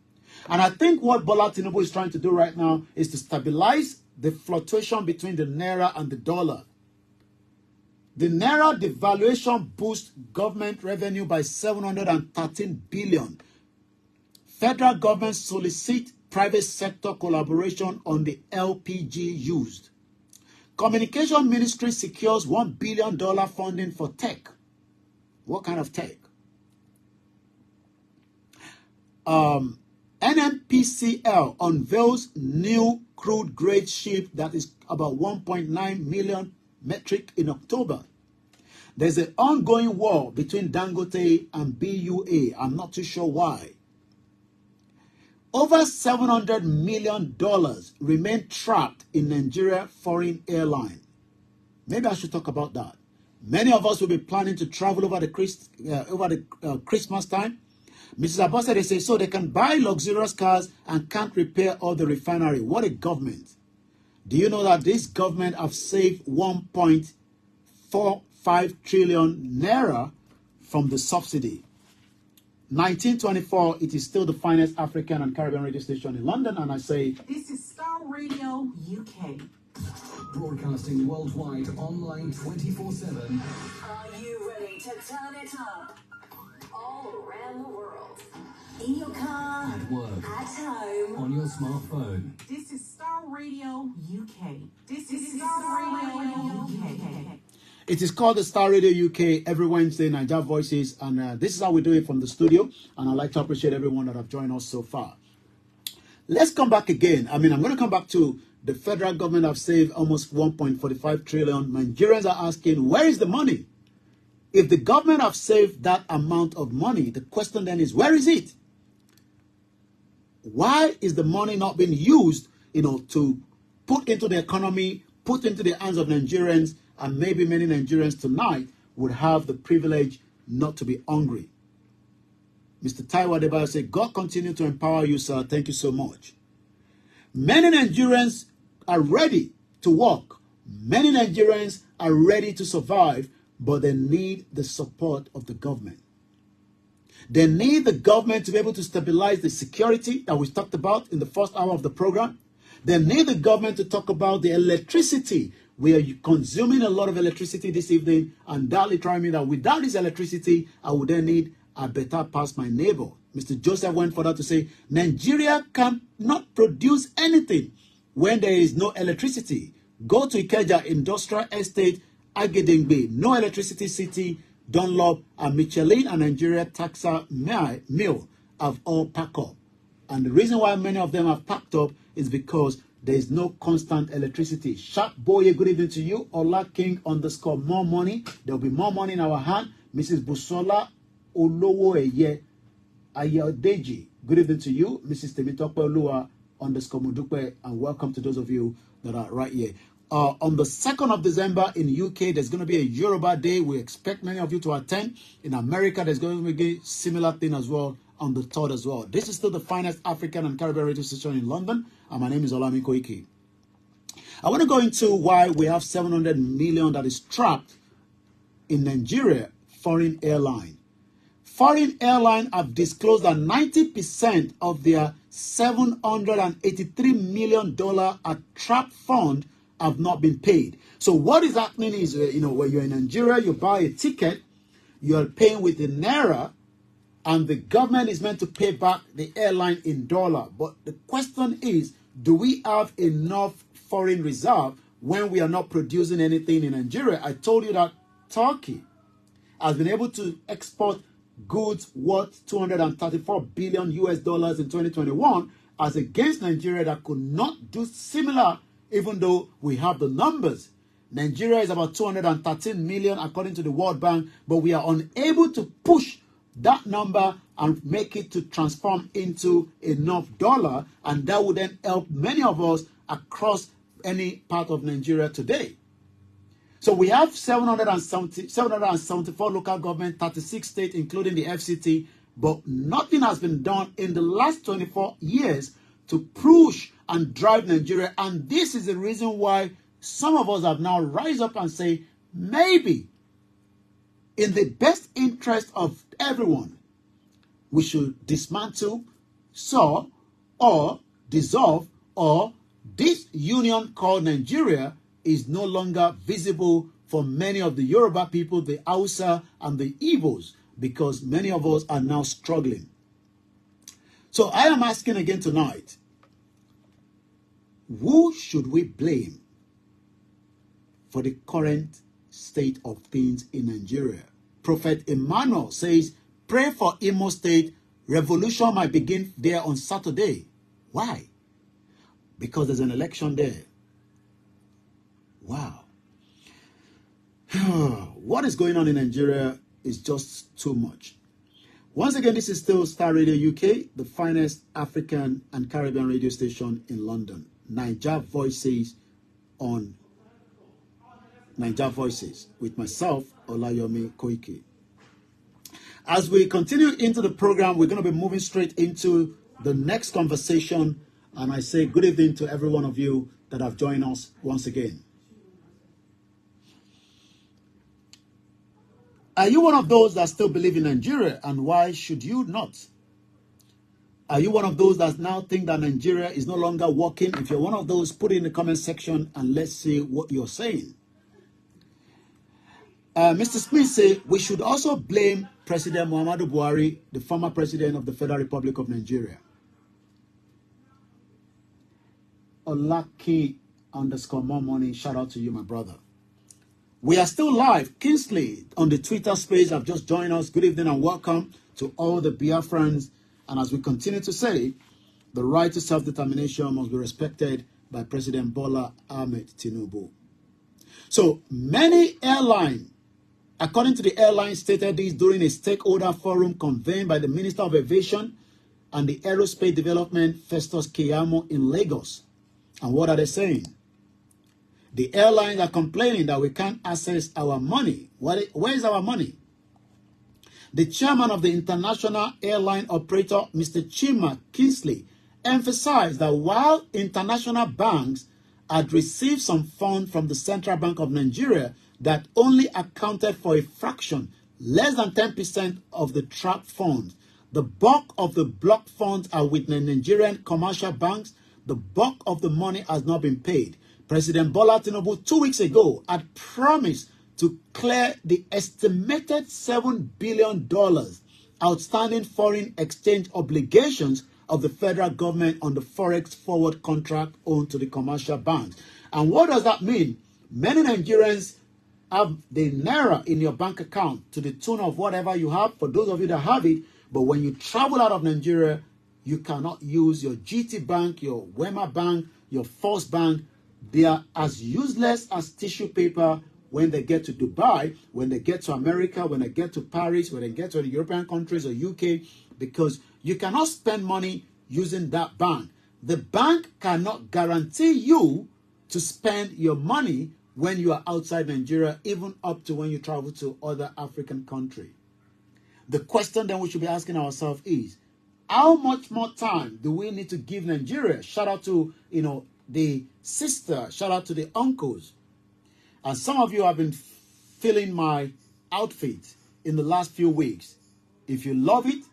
And I think what Bola Tinubu is trying to do right now is to stabilize the fluctuation between the naira and the dollar. The naira devaluation boosts government revenue by 713 billion. Federal government solicits private sector collaboration on the LPG used. Communication Ministry secures $1 billion funding for tech. What kind of tech? NNPCL unveils new crude grade ship that is about 1.9 million metric in October. There's an ongoing war between Dangote and BUA. I'm not too sure why. Over $700 million remain trapped in Nigeria foreign airline. Maybe I should talk about that. Many of us will be planning to travel over the Christmas time. Mrs. Abose, they say, so they can buy luxurious cars and can't repair all the refinery. What a government. Do you know that this government have saved 1.45 trillion naira from the subsidy? 1924, it is still the finest African and Caribbean radio station in London, and I say... This is Star Radio UK. Broadcasting worldwide, online 24/7. Are you ready to turn it up? All around the world. In your car. At work. At home. On your smartphone. This is Star Radio UK. This is Star Radio UK. It is called the Star Radio UK every Wednesday, Niger Voices, and this is how we do it from the studio, and I'd like to appreciate everyone that have joined us so far. Let's come back again. I'm going to come back to the federal government have saved almost 1.45 trillion. Nigerians are asking, where is the money? If the government have saved that amount of money, the question then is, where is it? Why is the money not being used, to put into the economy, put into the hands of Nigerians, and maybe many Nigerians tonight would have the privilege not to be hungry? Mr. Taiwo Adebayo said, God continue to empower you, sir. Thank you so much. Many Nigerians are ready to work. Many Nigerians are ready to survive, but they need the support of the government. They need the government to be able to stabilize the security that we talked about in the first hour of the program. They need the government to talk about the electricity. We are consuming a lot of electricity this evening, and that literally means that without this electricity, I would then need a better pass my neighbor. Mr. Joseph went further to say, Nigeria cannot produce anything when there is no electricity. Go to Ikeja Industrial Estate, Agedengbe, no electricity city, Dunlop, and Michelin and Nigeria Taxa Mill have all packed up. And the reason why many of them have packed up is because there is no constant electricity. Sharp Boye, good evening to you. Ola King _ more money. There will be more money in our hand. Mrs. Busola Olowo Eye Ayodeji, good evening to you. Mrs. Temitope Olua _ Mudupe, and welcome to those of you that are right here. On the 2nd of December in UK, there's going to be a Yoruba Day. We expect many of you to attend. In America, there's going to be a similar thing as well on the 3rd as well. This is still the finest African and Caribbean radio station in London, and my name is Olami Koiki. I want to go into why we have 700 million that is trapped in Nigeria foreign airline. Foreign airlines have disclosed that 90% of their $783 million at trap fund have not been paid. So what is happening is, when you're in Nigeria, you buy a ticket, you're paying with the naira, and the government is meant to pay back the airline in dollar. But the question is, do we have enough foreign reserve when we are not producing anything in Nigeria? I told you that Turkey has been able to export goods worth $234 billion US in 2021, as against Nigeria that could not do similar, even though we have the numbers. Nigeria is about 213 million according to the World Bank, but we are unable to push that number and make it to transform into enough dollar, and that would then help many of us across any part of Nigeria today. So we have 774 local government, 36 states, including the FCT, but nothing has been done in the last 24 years to push and drive Nigeria. And this is the reason why some of us have now rise up and say, maybe in the best interest of everyone, we should dismantle, saw, or dissolve, or this union called Nigeria is no longer visible for many of the Yoruba people, the Hausa, and the Igbos, because many of us are now struggling. So I am asking again tonight, who should we blame for the current state of things in Nigeria? Prophet Emmanuel says, pray for Imo State, revolution might begin there on Saturday. Why? Because there's an election there. Wow. What is going on in Nigeria is just too much. Once again, this is still Star Radio UK, the finest African and Caribbean radio station in London. Naija Voices on Naija Voices with myself, Olayomi Koiki. As we continue into the program, we're going to be moving straight into the next conversation. And I say good evening to every one of you that have joined us once again. Are you one of those that still believe in Nigeria, and why should you not? Are you one of those that now think that Nigeria is no longer working? If you're one of those, put it in the comment section and let's see what you're saying. Mr. Smith said we should also blame President Muhammadu Buhari, the former president of the Federal Republic of Nigeria. Olaki _ more money. Shout out to you, my brother. We are still live. Kingsley on the Twitter space have just joined us. Good evening and welcome to all the Biafrans. And as we continue to say, the right to self-determination must be respected by President Bola Ahmed Tinubu. So many airlines, according to the airline, stated this during a stakeholder forum convened by the Minister of Aviation and the Aerospace Development, Festus Keyamo, in Lagos. And what are they saying? The airlines are complaining that we can't access our money. Where is our money? The chairman of the international airline operator, Mr. Chima Kingsley, emphasized that while international banks had received some funds from the Central Bank of Nigeria that only accounted for a fraction, less than 10% of the trapped funds, the bulk of the blocked funds are with the Nigerian commercial banks. The bulk of the money has not been paid. President Bola Tinubu 2 weeks ago had promised to clear the estimated $7 billion outstanding foreign exchange obligations of the federal government on the forex forward contract owned to the commercial banks. And what does that mean? Many Nigerians have the naira in your bank account to the tune of whatever you have, for those of you that have it. But when you travel out of Nigeria, you cannot use your GT Bank, your Wema Bank, your First Bank. They are as useless as tissue paper when they get to Dubai, when they get to America, when they get to Paris, when they get to the European countries or UK, because you cannot spend money using that bank. The bank cannot guarantee you to spend your money when you are outside Nigeria, even up to when you travel to other African countries. The question then we should be asking ourselves is, how much more time do we need to give Nigeria? Shout out to, the sister, shout out to the uncles. And some of you have been feeling my outfit in the last few weeks. If you love it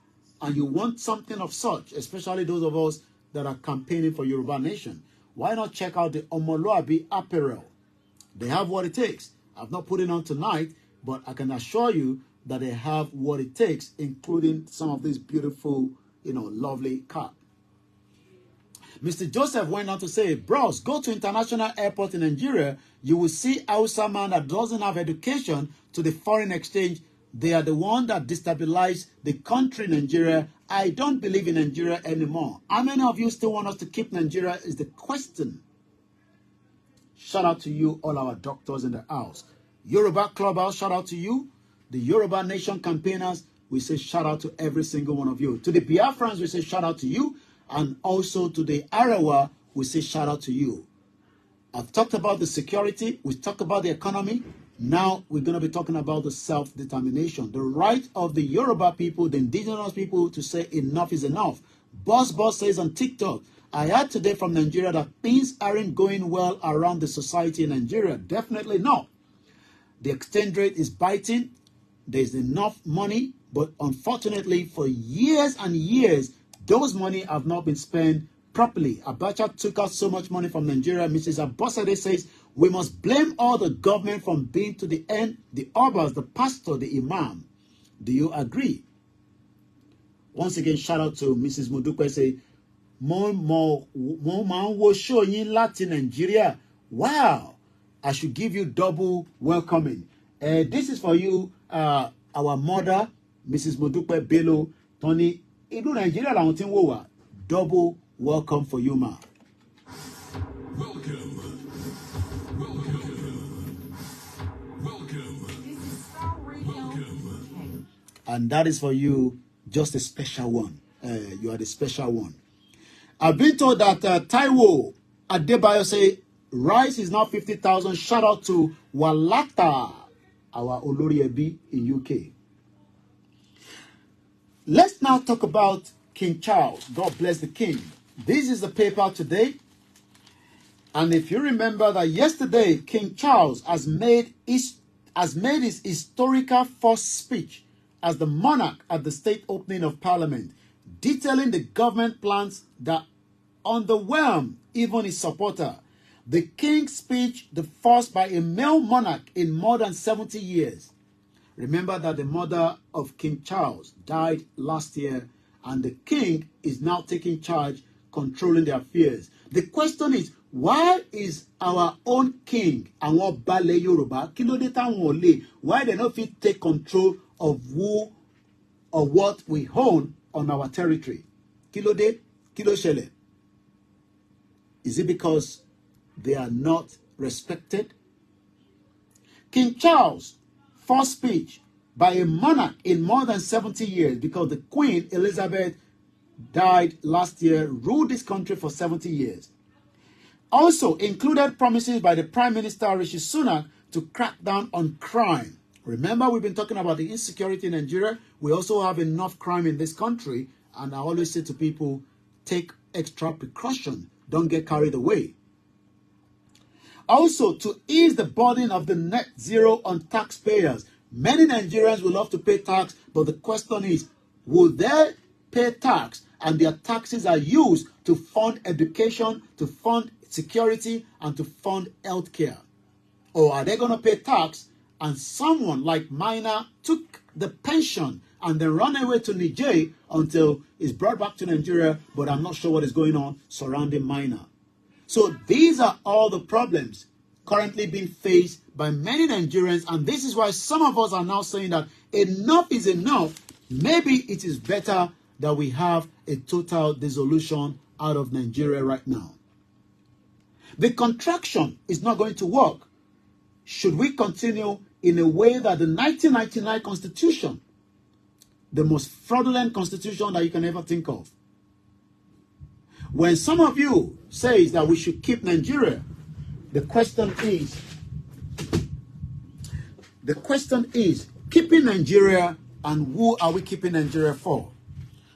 and you want something of such, especially those of us that are campaigning for Yoruba Nation, why not check out the Omoluabi apparel? They have what it takes. I've not put it on tonight, but I can assure you that they have what it takes, including some of these beautiful, lovely cap. Mr. Joseph went on to say, bros, go to international airport in Nigeria. You will see Hausa man that doesn't have education to the foreign exchange. They are the one that destabilize the country, Nigeria. I don't believe in Nigeria anymore. How many of you still want us to keep Nigeria is the question. Shout out to you, all our doctors in the house. Yoruba Clubhouse, shout out to you. The Yoruba Nation campaigners, we say shout out to every single one of you. To the Biafrans, we say shout out to you. And also to the Arewa, we say shout out to you. I've talked about the security. We've talked about the economy. Now we're going to be talking about the self-determination. The right of the Yoruba people, the indigenous people, to say enough is enough. Boss says on TikTok, I heard today from Nigeria that things aren't going well around the society in Nigeria. Definitely not. The exchange rate is biting. There's enough money, but unfortunately for years and years, those money have not been spent properly. Abacha took out so much money from Nigeria. Mrs. Abosade says, we must blame all the government from being to the end, the Obas, the pastor, the imam. Do you agree? Once again, shout out to Mrs. Modupe. Say, mo man wo show yin Latin Nigeria. Wow, I should give you double welcoming. This is for you, our mother, Mrs. Modupe Bello, Tony. Ilu Nigeria la tin wo wa. Double welcome for you, ma. Welcome. This is Star Radio UK. And that is for you, just a special one. You are the special one. I've been told that Taiwo Adebayo say rice is now 50,000. Shout out to Walata, our Olori Ebi in UK. Let's now talk about King Charles. God bless the king. This is the paper today. And if you remember that yesterday, King Charles has made his historical first speech as the monarch at the state opening of Parliament, detailing the government plans that underwhelmed even his supporter. The king's speech, the first by a male monarch in more than 70 years. Remember that the mother of King Charles died last year, and the king is now taking charge, controlling the affairs. The question is, why is our own king, àwọn Baale Yorùbá, kí ló dé táwọn ò lè, why they not fit take control of who or what we own on our territory? Kí ló dé? Kí ló ṣẹlẹ̀? Is it because they are not respected? King Charles' first speech by a monarch in more than 70 years, because the Queen Elizabeth died last year, ruled this country for 70 years. Also included promises by the Prime Minister Rishi Sunak to crack down on crime. Remember, we've been talking about the insecurity in Nigeria. We also have enough crime in this country, and I always say to people, take extra precaution. Don't get carried away. Also, to ease the burden of the net zero on taxpayers. Many Nigerians will love to pay tax, but the question is, will they pay tax and their taxes are used to fund education, to fund security, and to fund healthcare? Or are they going to pay tax and someone like Minor took the pension and then run away to Niger until it's brought back to Nigeria, but I'm not sure what is going on surrounding Minor. So these are all the problems currently being faced by many Nigerians, and this is why some of us are now saying that enough is enough. Maybe it is better that we have a total dissolution out of Nigeria right now. The contraction is not going to work. Should we continue in a way that the 1999 Constitution, the most fraudulent constitution that you can ever think of, when some of you say that we should keep Nigeria, the question is keeping Nigeria, and who are we keeping Nigeria for?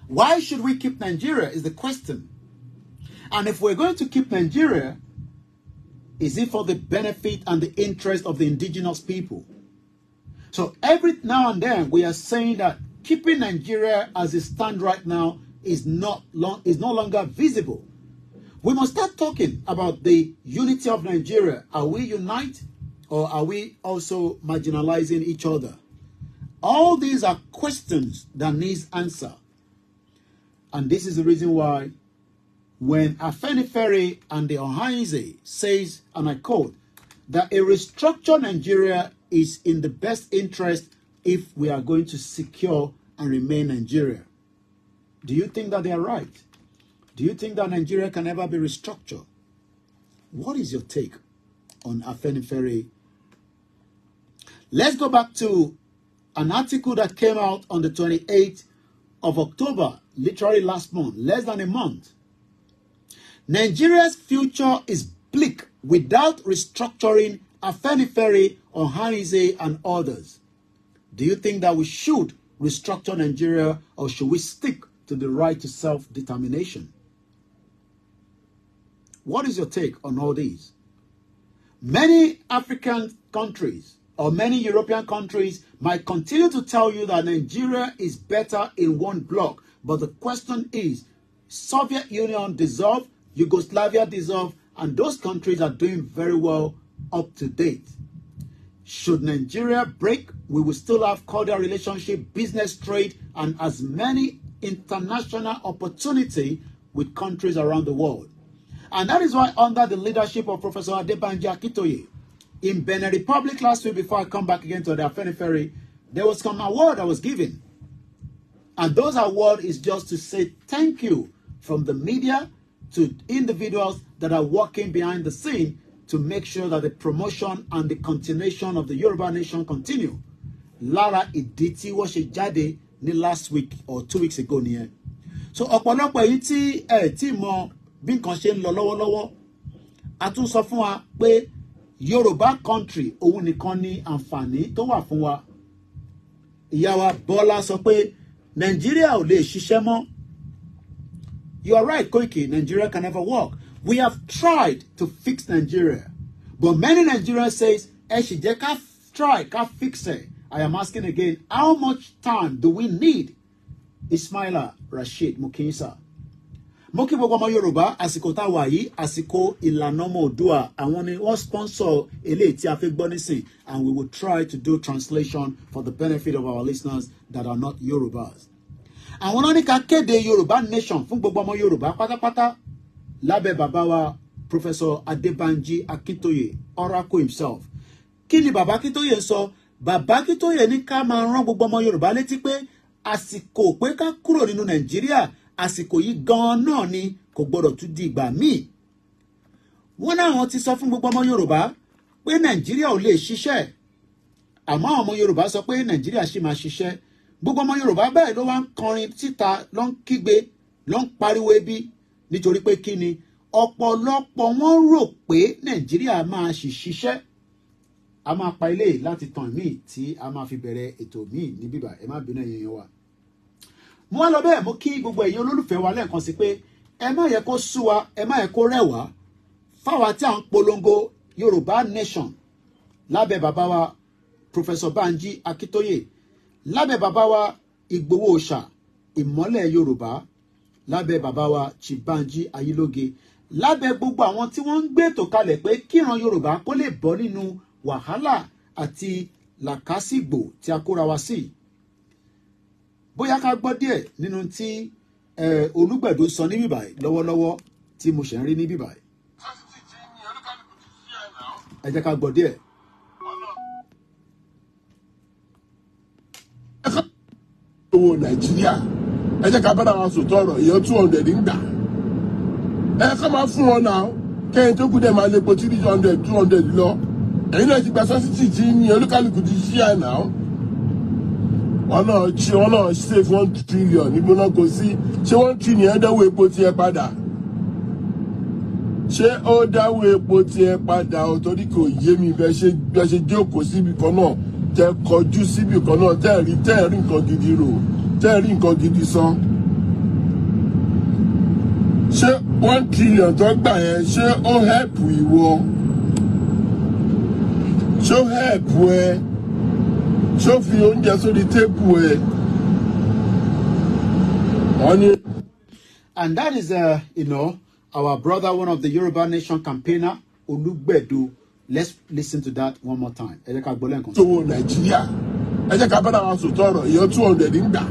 Why should we keep Nigeria is the question. And if we're going to keep Nigeria, is it for the benefit and the interest of the indigenous people? So every now and then we are saying that keeping Nigeria as it stands right now is no longer visible. We must start talking about the unity of Nigeria. Are we united, or are we also marginalizing each other? All these are questions that need answer. And this is the reason why when Afenifere and the Ohanaeze says, and I quote, that a restructured Nigeria is in the best interest if we are going to secure and remain Nigeria. Do you think that they are right? Do you think that Nigeria can ever be restructured? What is your take on Afenifere? Let's go back to an article that came out on the 28th of October, literally last month, less than a month. Nigeria's future is bleak without restructuring Afenifere, Ohanaeze, and others. Do you think that we should restructure Nigeria, or should we stick to the right to self-determination? What is your take on all these? Many African countries or many European countries might continue to tell you that Nigeria is better in one block. But the question is, Soviet Union dissolved, Yugoslavia dissolved, and those countries are doing very well up to date. Should Nigeria break, we will still have cordial relationship, business, trade, and as many international opportunity with countries around the world. And that is why under the leadership of Professor Adebanji Akintoye, in Benin Republic last week, before I come back again to the Afenifere, there was some award I was given. And those awards is just to say thank you from the media to individuals that are working behind the scene to make sure that the promotion and the continuation of the Yoruba nation continue. Lara Iditi was a jade ní last week or 2 weeks ago nìyẹn. So ọ̀pọ̀lọpọ̀ èyí tí tí mọ bí nǹkan ṣe ń lọ lọ́wọ́lọ́wọ́, a tún sọ fún wa pé Yoruba country òun nìkan ní àǹfààní tó wà fún wa. Ìyá wa Bọ́lá sọ pé Nigeria ò lè ṣiṣẹ́ mọ́. You are right, Koiki, Nigeria can never work. We have tried to fix Nigeria. But many Nigerians says, she can't try, can't fix it. I am asking again, how much time do we need? Ismaila Rashid Mukinsa. Moki Bogoma Yoruba, àsìkò tá wà yìí, àsìkò ìlànà ọmọ Oòduà, àwọn ni wọ́n sponsor eléyìí tí a fẹ́ gbọ́ nísìn, and we will try to do translation for the benefit of our listeners that are not Yorubas. Àwọn náà ní ká kéde Yorùbá nation fún gbogbo ọmọ Yorùbá pátápátá lábẹ́ bàbá wa Professor Adebanji Akintoye, Oracle himself. Kí ni bàbá Akintoye sọ? Bàbá Akintoye ní ká máa rán gbogbo ọmọ Yorùbá létí pé àsìkò pé ká kúrò nínú Nàìjíríà, àsìkò yìí gan náà ni kò gbọdọ̀ tún di ìgbà míì. Wọ́n náà ti sọ fún gbogbo ọmọ Yorùbá pé Nàìjíríà ò lè ṣiṣẹ́. Àmọ́ àwọn ọmọ Yorùbá sọ pé Nàìjíríà ṣì máa ṣiṣẹ́. Gbogbo ọmọ Yorùbá bẹ́ẹ̀ ló wá ń kọrin síta, ló ń kígbe, ló ń pariwo ebi nítorí pé kí ni ọ̀pọ̀lọpọ̀ wọn rò pé Nàìjíríà máa ṣì ṣiṣẹ́. A máa pa ilé láti tàn míì tí a máa fi bẹ̀rẹ̀ ètò míì ní bíbà, ẹ má bínú ẹ̀yin wa. Mo wá lọ bẹ́ẹ̀ mo kí gbogbo ẹ̀yin olólùfẹ́ wa lẹ́ẹ̀kan sí pé ẹ má yẹ kó sú wa, ẹ má yẹ kó rẹ̀ wá. Fáwa tí à ń polongo Yorùbá nation lábẹ́ bàbá wa Professor Banji Akintoye, lábẹ́ bàbá wa Ìgbòho Òòṣà, ìmọ́lẹ̀ Yorùbá, lábẹ́ bàbá wa Chibanji Ayilóge, lábẹ́ gbogbo àwọn tí wọ́n ń gbé ètò kalẹ̀ pé kíran Yorùbá kó lè bọ́ nínú wàhálà àti làkàsìgbò tí a kóra wa sí. Bóyá ká gbọ́ díẹ̀ nínú tí Olúgbẹ̀dọ̀ sọ ní bíbáyìí lọ́wọ́lọ́wọ́ tí mo ṣe ń rí ní bíbáyìí. Ẹ jẹ́ ká gbọ́ díẹ̀. Owó Nàìjíríà, ẹ jẹ́ ká bára wa sòtọ́ ọ̀rọ̀, èèyàn 200 ń gbà. Ẹ ká máa fún wọn náà, kẹ́yìn tó kú dẹ̀ máa lè po 300, 200 lọ. Ẹ̀yin náà ti gba sọ́sítì tí ní olúkálùkù ti ṣí àná. Wọ́n náà save 1 trillion níbo náà kò sí. Ṣé 1 trillion dáwọ́ epo tiẹ̀ padà? Ṣé ó dáwọ́ epo tiẹ̀ padà? Torí kò yé mi bẹ́ẹ̀ ṣe jókòó síbi kan náà, tẹ́ kọjú síbi kan náà, tẹ́ rí nǹkan gidi rò, tẹ́ rí nǹkan gidi sọ. Ṣé 1 trillion tó gbà yẹn, ṣé ó help ìwọ? Ṣé ó help ẹ? Ṣé ó fi oúnjẹ sórí tébù ẹ? And that is, our brother, one of the Yoruba nation campaigner, Olugbedo. Let's listen to that one more time. Ẹ jẹ́ ká gbọ́ lẹ́ẹ̀kan. Owó Nàìjíríà, ẹ jẹ́ ká bára wa sòtọ́ ọ̀rọ̀, èèyàn 200 ń gbà.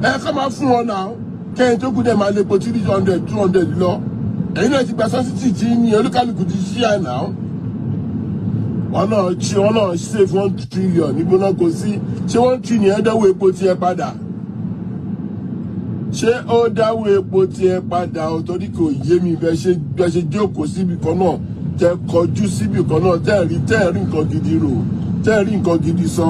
Ẹ ká máa fún wọn náà, kẹ́yìn tó kú dẹ̀ máa lè po 300, 200 lọ. Ẹ̀yin náà ti gba sọ́sítì tí ní olúkálùkù ti ṣí àná. Wọ́n náà save 1 trillion níbo náà kò sí. Ṣé 1 trillion dáwọ́ epo tiẹ̀ padà? Ṣé ó dáwọ́ epo tiẹ̀ padà? Torí kò yé mi bẹ́ẹ̀ ṣe jókòó síbi kan náà, tẹ́ kọjú síbi kan náà, tẹ́ rí nǹkan gidi rò, tẹ́ rí nǹkan gidi sọ.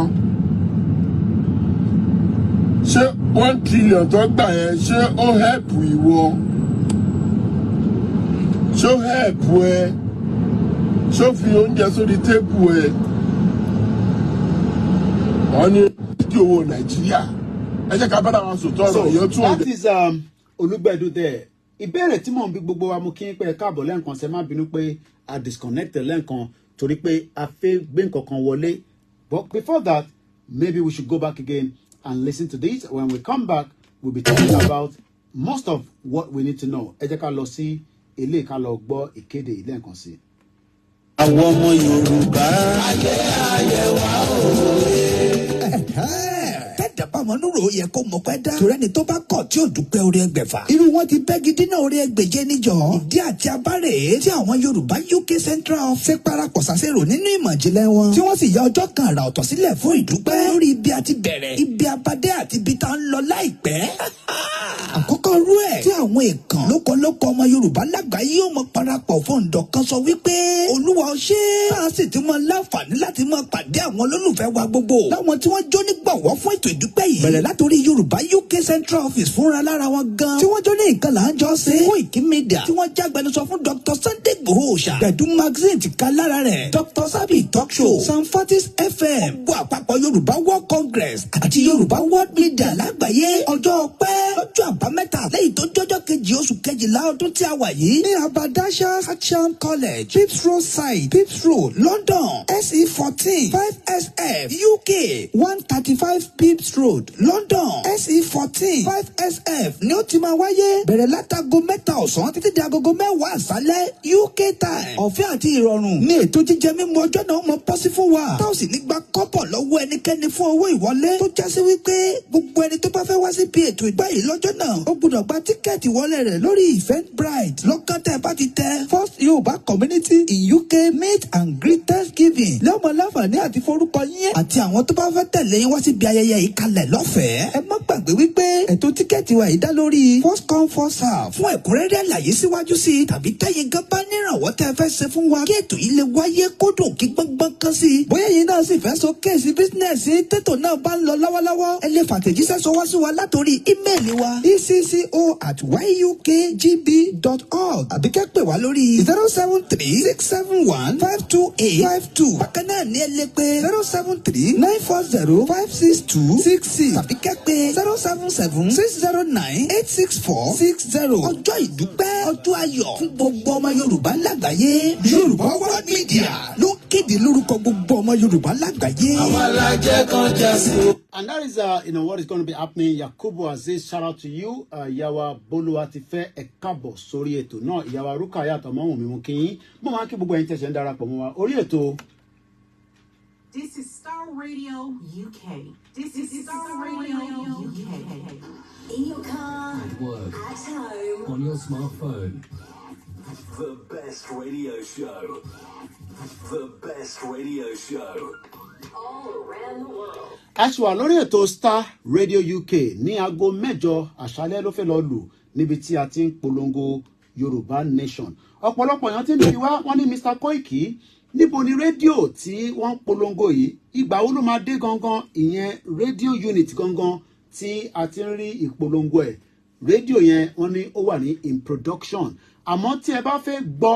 Ṣé 1 trillion tó gbà yẹn, ṣé ó help ìwọ? Ṣé ó help ẹ? Ṣé ó fi oúnjẹ sórí tébù ẹ? Wọ́n ní owó Nàìjíríà, ẹ jẹ́ ká bára wa sòtọ́ ọ̀rọ̀, èèyàn 200. That is Olugbedo there ìbéèrè tí mò ń bi gbogbo wa mo kí n pé ẹ káàbọ̀ lẹ́ǹkan ṣe má bínú pé a disconnected lẹ́ǹkan torí pé a fẹ́ gbé nǹkan kan wọlé. But before that, maybe we should go back again and listen to this. When we come back, we'll be talking about most of what we need to know. Ẹ jẹ́ ká lọ sí ilé ká lọ gbọ́ ìkéde lẹ́ǹkan sí. Àwọn ọmọ Yorùbá ayé wa òye. Tẹ́tẹ̀pá mọ́ núrò yẹ kó mọ̀ pẹ́ dá. Torí ẹni tó bá kọ̀ tí ò dúpẹ́ orí ẹgbẹ̀fà. Irú wọn ti bẹ́gi dínà orí ẹgbẹ̀je níjọ. Ìdí àti abárè tí àwọn Yorùbá UK Central ṣe parapọ̀ sàṣẹ̀rò nínú ìmọ̀ ìjìnlẹ̀ wọn. Tí wọ́n sì ya ọjọ́ kan àrà ọ̀tọ̀ sílẹ̀ fún ìdúpẹ́. Lórí ibi àti bẹ̀rẹ̀, ibi abadé àti ibi tá ń lọ láìpẹ́. Àkọ́kọ́ rú ẹ̀ tí àwọn èèkàn lókọlókọ ọmọ Yorùbá lágbàáyé yóò mọ parapọ̀ fún ǹdọ̀ kan sọ wípé Olúwa ó ṣe é. Bá a sì ti mọ láǹfààní láti mọ pàdé àwọn olólùfẹ́ wa gbogbo. Láwọn tí wọ́n jó nígbàwọ́ fún ètò ìdúpẹ́ yìí. Bẹ̀rẹ̀ látòrí Yorùbá UK Central Office fúnra lára wọn gan. Tí wọ́n jó ní nǹkan là ń jọ ṣe. Koikimedia tí wọ́n jágbẹnusọ fún Dr. Sunday Igboho Òòṣà. Gbẹ̀dú magazine ti ka lára rẹ̀. Dr. Sabi Talk Show. Sanfatis FM. Gbogbo àpapọ̀ Yorùbá World Congress àti Yorùbá World Media lágbàáyé. Ọjọ́ pẹ́ lọ́jọ́ àbámẹ́ta lẹ́yìn tó jọjọ́ kejì oṣù kejìlá ọdún tí a wà yìí. Ní Abadasha Action College, Pips Road Side, Pips Road, London, SE14 5SF, UK 135 Pips Road, London, SE14 5SF ni ó ti máa wáyé. Bẹ̀rẹ̀ látago mẹ́ta ọ̀sán títí di agogo mẹ́wàá àṣálẹ́ UK time. Ọ̀fẹ́ àti ìrọ̀rùn ní ètò jíjẹ mímu ọjọ́ náà mọ pọ́sí fún wa. Tá ò sì ní gba kọ́bọ̀ lọ́wọ́ ẹnikẹ́ni fún owó ìwọlé. Tó jásí wípé gbogbo ẹni tó bá fẹ́ wá síbi ètò ìgbà yìí lọ́jọ́ náà ó gbọ́dọ̀ gba tíkẹ́ẹ̀tì wọlé rẹ̀ lórí Eventbrite. Lọ́kàn tẹ́ bá ti tẹ First Yorùbá Community in UK Meet and Greet Thanksgiving. Lọ́mọ láǹfààní àti forúkọ yín àti àwọn tó bá fẹ́ tẹ̀lé yín wá síbi ayẹyẹ yìí kalẹ̀ lọ́fẹ̀ẹ́. Ẹ má gbàgbé wípé ètò tíkẹ́ẹ̀tì wa yìí dá lórí first come first serve. Fún ẹ̀kúnrẹ́rẹ́ àlàyé síwájú sí i tàbí tẹ́yin gan bá nírànwọ́ tẹ́ fẹ́ ṣe fún wa kí ètò yìí lè wáyé kódò kí gbọ́ngbọ́n kan sí i. Bóyá yìí náà sì fẹ́ sọ kéèsì bísínẹ́sì tètò náà bá ń lọ lọ́wọ́lọ́wọ́. Ẹ lè fàtẹ̀jíṣẹ́ sọwọ́ sí wa látòrí ímeèlì wa ecco@yukgb.org àbí kẹ́ pè wá lórí 073-671-52852. Bákan náà ní ẹ lè pè 073-940-56266 tàbí kẹ́ pè 077-609-86460. Ọjọ́ ìdúpẹ́, ọjọ́ ayọ̀ fún gbogbo ọmọ Yorùbá lágbàáyé. Yorùbá World Media ló kéde lórúkọ gbogbo ọmọ Yorùbá lágbàáyé. Àwọn alájẹ kan já sí. And that is, what is going to be happening. Yakubu Aziz, shout out to you. Ìyàwó Bólúwatifẹ́ ẹ káàbọ̀ sórí ètò náà. Ìyàwó Rukayat Ọmọwùnmí mú kí yín. Mo máa ń kí gbogbo ẹ̀yin tẹ̀sẹ̀ ń darapọ̀ mọ́ wa. Orí ètò. This is Star Radio UK. This is Star Radio UK. Eocon Work at home. on your smartphone. The best radio show. The best radio show. All around the world. Actually, lórí ètò Star Radio UK ní aago 8 àṣálẹ́ ló fẹ́ lọ lù níbi tí a ti ń polongo Yorùbá Nation. Ọ̀pọ̀lọpọ̀ èèyàn ti ń bi wá wọ́n ní Mr. Koiki níbo ni rédíò tí wọ́n ń polongo yìí ìgbà wo ló máa dé gangan ìyẹn rédíò unit gangan tí a ti ń rí ìpolongo ẹ̀. Rédíò yẹn wọ́n ní ó wà ní in production. Àmọ́ tí ẹ bá fẹ́ gbọ́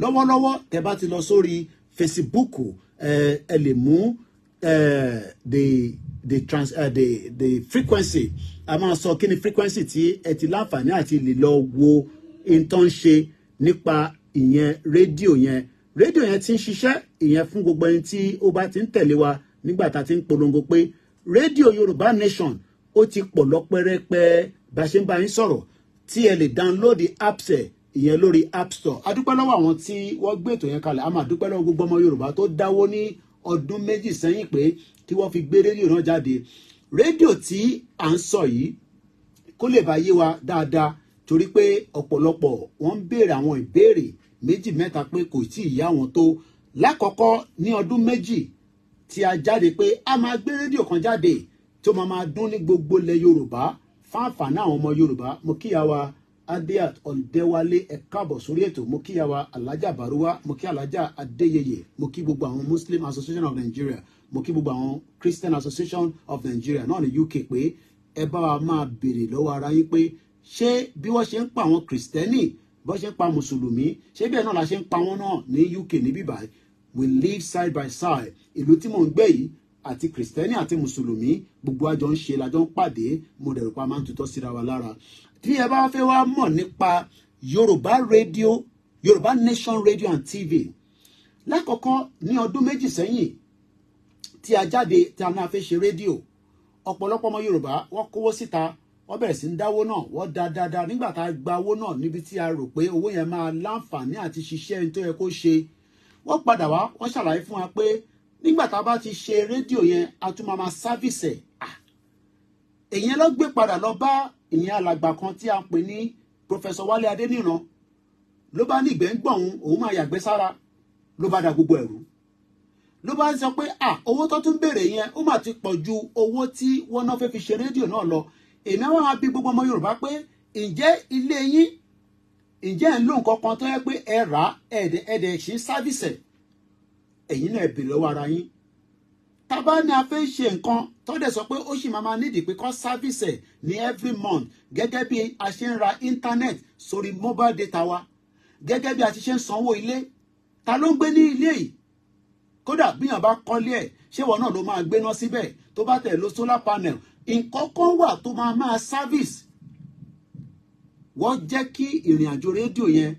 lọ́wọ́lọ́wọ́ tẹ́ bá ti lọ sórí Facebook ẹ lè mú the frequency a máa sọ kí ni frequency tí ẹ ti láǹfààní àti lè lọ wo nǹkan ṣe nípa ìyẹn rédíò yẹn ti ń ṣiṣẹ́ ìyẹn fún gbogbo ẹni tí ó bá ti ń tẹ̀lé wa nígbà tá a ti ń polongo pé rédíò Yorùbá Nation ó ti pọ̀ lọ́pẹ́rẹ́pẹ́ bá ṣe ń bá yín sọ̀rọ̀ tí ẹ lè download apps ẹ̀ ìyẹn lórí App Store. A dúpẹ́ lọ́wọ́ àwọn tí wọ́n gbé ètò yẹn kalẹ̀ a máa dúpẹ́ lọ́wọ́ gbogbo ọmọ Yorùbá tó dáwó ní ọdún méjì sẹ́yìn pé kí wọ́n fi gbé rédíò náà jáde. Rédíò tí à ń sọ yìí kó lè bá yé wa dáadáa torí pé ọ̀pọ̀lọpọ̀ wọ́n ń béèrè àwọn ìbéèrè méjì mẹ́ta pé kò tí ì yá wọn tó. Lákọ̀ọ́kọ́ ní ọdún méjì tí a jáde pé a máa gbé rédíò kan jáde tó máa dún ní gbogbo ilẹ̀ Yorùbá fáǹfààní àwọn ọmọ Yorùbá. Mo kíyà wa Adiat Ọ̀dẹ́wálé ẹ káàbọ̀ sórí ètò. Mo kíyà wa Alájà Bàrúwá, mo kí Alájà Adéyẹyẹ, mo kí gbogbo àwọn Muslim Association of Nigeria, mo kí gbogbo àwọn Christian Association of Nigeria náà ní UK pé ẹ bá wa máa béèrè lọ́wọ́ ara yín pé ṣé bí wọ́n ṣe ń pa àwọn Kristẹni bó ṣe ń pa Mùsùlùmí ṣé bẹ́ẹ̀ náà la ṣe ń pa wọ́n náà ní UK níbí báyìí. We live side by side. Ìlú tí mò ń gbé yìí àti Kristẹni àti Mùsùlùmí gbogbo àjọ ń ṣe lájọ ń pàdé mo dẹ̀rù pa máa ń tutọ́ síra wa lára. tí ẹ bá fẹ́ wá mọ̀ nípa Yorùbá rédíò, Yorùbá Nation Radio and TV, lákọ̀ọ́kọ́ ní ọdún méjì sẹ́yìn tí a jáde tí a náà fẹ́ ṣe rédíò, ọ̀pọ̀lọpọ̀ ọmọ Yorùbá wọ́n kówó síta, wọ́n bẹ̀rẹ̀ sí ń dáwó náà, wọ́n dá dáadáa. Nígbà tá a gba owó náà níbi tí a rò pé owó yẹn máa láǹfààní àti ṣiṣẹ́ ní tó yẹ kó ṣe, wọ́n padà wá, wọ́n ṣàlàyé fún wa pé nígbà tá a bá ti ṣe rédíò yẹn a tún máa sáfìsì ẹ̀. Èyàn lọ gbé padà lọ bá ìyẹn alàgbà kan tí a ń pè ní Professor Wálé Adéníran, ló bá ní ìgbẹ́ ń gbọ̀n òun máa yàgbẹ́ sára, ló bá da gbogbo ẹ̀rú. Ló bá ń sọ pé owó tó tún béèrè yẹn ó mà ti pọ̀ ju owó tí wọ́n náà fẹ́ fi ṣe rédíò náà lọ. Èmi àwọn máa bí gbogbo ọmọ Yorùbá pé ǹjẹ́ ilé yín, ǹjẹ́ ẹ̀ ń lò nǹkan kan tó yẹ pé ẹ rà ẹ̀dẹ̀ ṣe sáfìsì, ẹ̀yin náà bèrè lọ́wọ́ ara yín. Tábà ní a fẹ́ ṣe nǹkan tó dẹ̀ sọ pé ó sì máa nídìí pé kọ́ sáfìsì ní every month, gẹ́gẹ́ bí a ṣe ń ra internet sórí mobile data wa, gẹ́gẹ́ bí a ti ṣe ń sanwó ilé. Ta ló ń gbé ní ilé yìí? Kódà bí yàn bá kọ́lé ẹ̀, ṣé wọn náà ló máa gbéná síbẹ̀? Tó bá tẹ̀ lo solar panel, nǹkan kan wà tó máa service. Wọ́n jẹ́ kí ìrìn àjò rédíò yẹn,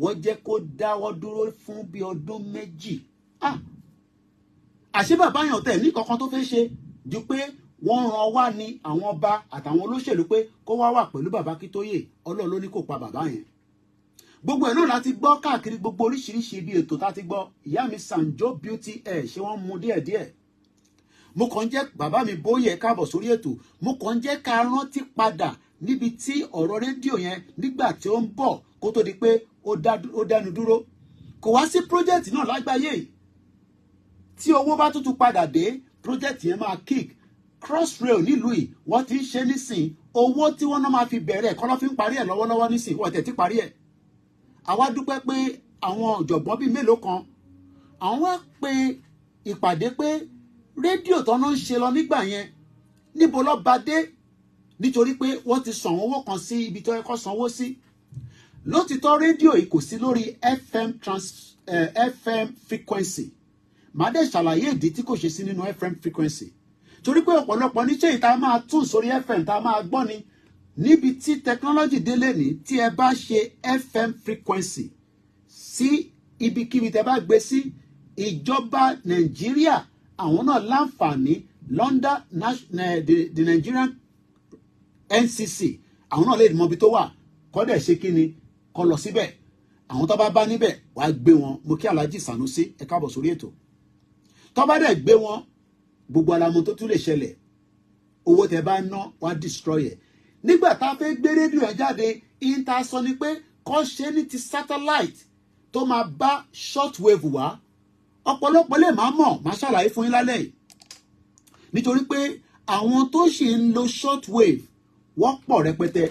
wọ́n jẹ́ kó dáwọ́ dúró fún bí ọdún méjì. Àṣé bàbá yàn tẹ̀ ní kankan tó fẹ́ ṣe ju pé wọ́n ràn wá ní àwọn ọba àtàwọn olóṣèlú pé kó wá pẹ̀lú bàbá Akíntóyè. Ọlọ́run ló ní kó pa bàbá yẹn. Gbogbo ẹ̀ náà láti gbọ́ káàkiri gbogbo oríṣiríṣi ibi ètò tá ti gbọ́. Ìyá mi Sanjo Beauty Air ṣé wọ́n mú díẹ̀díẹ̀. Mo kàn jẹ́ bàbá mi Bóyè káàbọ̀ sórí ètò. Mo kàn jẹ́ ká rántí padà níbi tí ọ̀rọ̀ rédíò yẹn nígbà tí ó ń bọ̀ kó tó di pé ó dánu dúró. Kò wá sí project náà lágbàáyé. Tí owó bá tuntun padà dé, project yẹn máa kick. Crossrail nílùú yìí wọ́n ti ń ṣe nísìn. Owó tí wọ́n náà máa fi bẹ̀rẹ̀ kọ́ ló fi ń parí ẹ̀ lọ́wọ́lọ́wọ́ nísìn. Wọ́n tẹ̀ ti parí ẹ̀. Àwa dúpẹ́ pé àwọn ọ̀jọ̀gbọ́n bíi mélòó kan àwọn wá pe ìpàdé pé rédíò tó náà ń ṣe lọ nígbà yẹn níbo ló bá dé, nítorí pé wọ́n ti san owó kan sí ibi tó yẹ kó sanwó sí. Lótìtọ́ rédíò yìí kò sí lórí FM frequency. Màá dẹ̀ ṣàlàyé ìdí tí kò ṣe sí nínú FM frequency. Torí pé ọ̀pọ̀lọpọ̀ níṣẹ́ ìta máa tún sórí FM tá máa gbọ́ ni. Níbi tí technology délé ní tí ẹ bá ṣe FM frequency sí ibikíbi tẹ bá gbé sí, ìjọba Nàìjíríà àwọn náà láǹfààní London the Nigerian NCC àwọn náà lè mọ ibi tó wà kọ́ dẹ̀ ṣe kí ni kọ́ lọ síbẹ̀. Àwọn tó bá níbẹ̀ wàá gbé wọn. Mo kí Alhaji Sanusi ẹ káàbọ̀ sórí ètò. Tó bá dẹ̀ gbé wọn, gbogbo alamọ tó tún lè ṣẹlẹ̀, owó tẹ bá ná wàá destroy ẹ̀. Nígbà tá a fẹ́ gbé rédíò ẹ̀ jáde, ìta sọ ni pé kọ́ ṣe ní ti satellite tó máa bá shortwave wá. Ọ̀pọ̀lọpọ̀ lè máa mọ̀, máa ṣàlàyé fún yín lálẹ́ yìí. Nítorí pé àwọn tó ṣì ń lo shortwave wọ́n pọ̀ rẹpẹtẹ.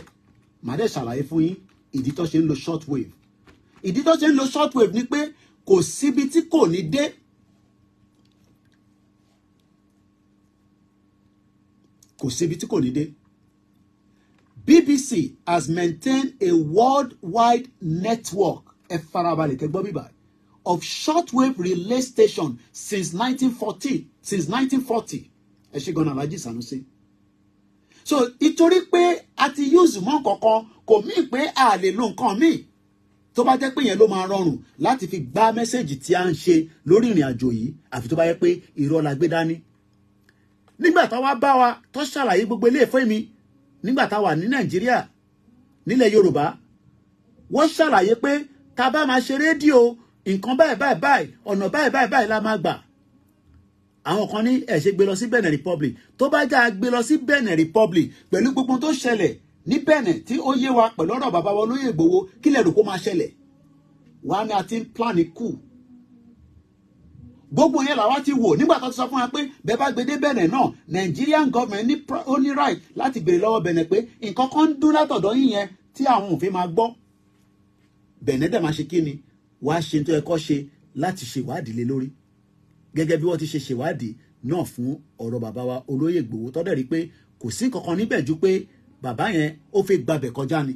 Màá dẹ̀ ṣàlàyé fún yín ìdí tó ṣe ń lo shortwave. Ìdí tó ṣe ń lo shortwave ni pé kò síbi tí kò ní dé. Kò síbi tí kò ní dé. BBC has maintained a worldwide network of shortwave relay station since 1940. Ẹ ṣe gan-an Alhaji Sanusi. So ìtorí pé a ti use mọ́ kankan kò mí pé a lè lo nǹkan míì. Tó bá jẹ́ pé yẹn ló máa rọrùn láti fi gbá mẹ́sẹ̀gì tí a ń ṣe lórí ìrìn àjò yìí, àfi tó bá yẹ pé irọ́ la gbé dání. Nígbà tá wá bá wa tó ṣàlàyé gbogbo ilé ìfẹ́ mi, nígbà tá wà ní Nàìjíríà, nílẹ̀ Yorùbá, wọ́n ṣàlàyé pé tá bá máa ṣe rédíò, nǹkan báyìí, ọ̀nà báyìí la máa gbà. Àwọn kan ní ẹ ṣe gbé lọ sí Benin Republic. Tó bá já gbé lọ sí Benin Republic pẹ̀lú gbogbo tó ṣẹlẹ̀ ní Benin tí ó yé wa pẹ̀lú ọ̀rọ̀ bàbá wa Olóyè Ìgbòho, kí lẹ rò kó máa ṣẹlẹ̀? Wá ní a ti ń plan kù. Gbogbo yẹn làwa ti wò nígbà tó ti sọ fún wa pé bẹ́ẹ̀ bá gbé dé Benin náà, Nigerian government ó ní right láti béèrè lọ́wọ́ Benin pé nǹkan kan ń dún látọ̀dọ̀ yín yẹn tí àwọn òfin máa gbọ́. Benin dẹ̀ máa ṣe kí ni? Wàá ṣe tó yẹ kó ṣe láti ṣèwádìí lé lórí. Gẹ́gẹ́ bí wọ́n ti ṣe ṣèwádìí náà fún ọ̀rọ̀ bàbá wa Olóyè Ìgbòho tó dẹ̀ rí pé kò sí kankan níbẹ̀ ju pé bàbá yẹn ó fẹ́ gbabẹ̀ kọjá ni.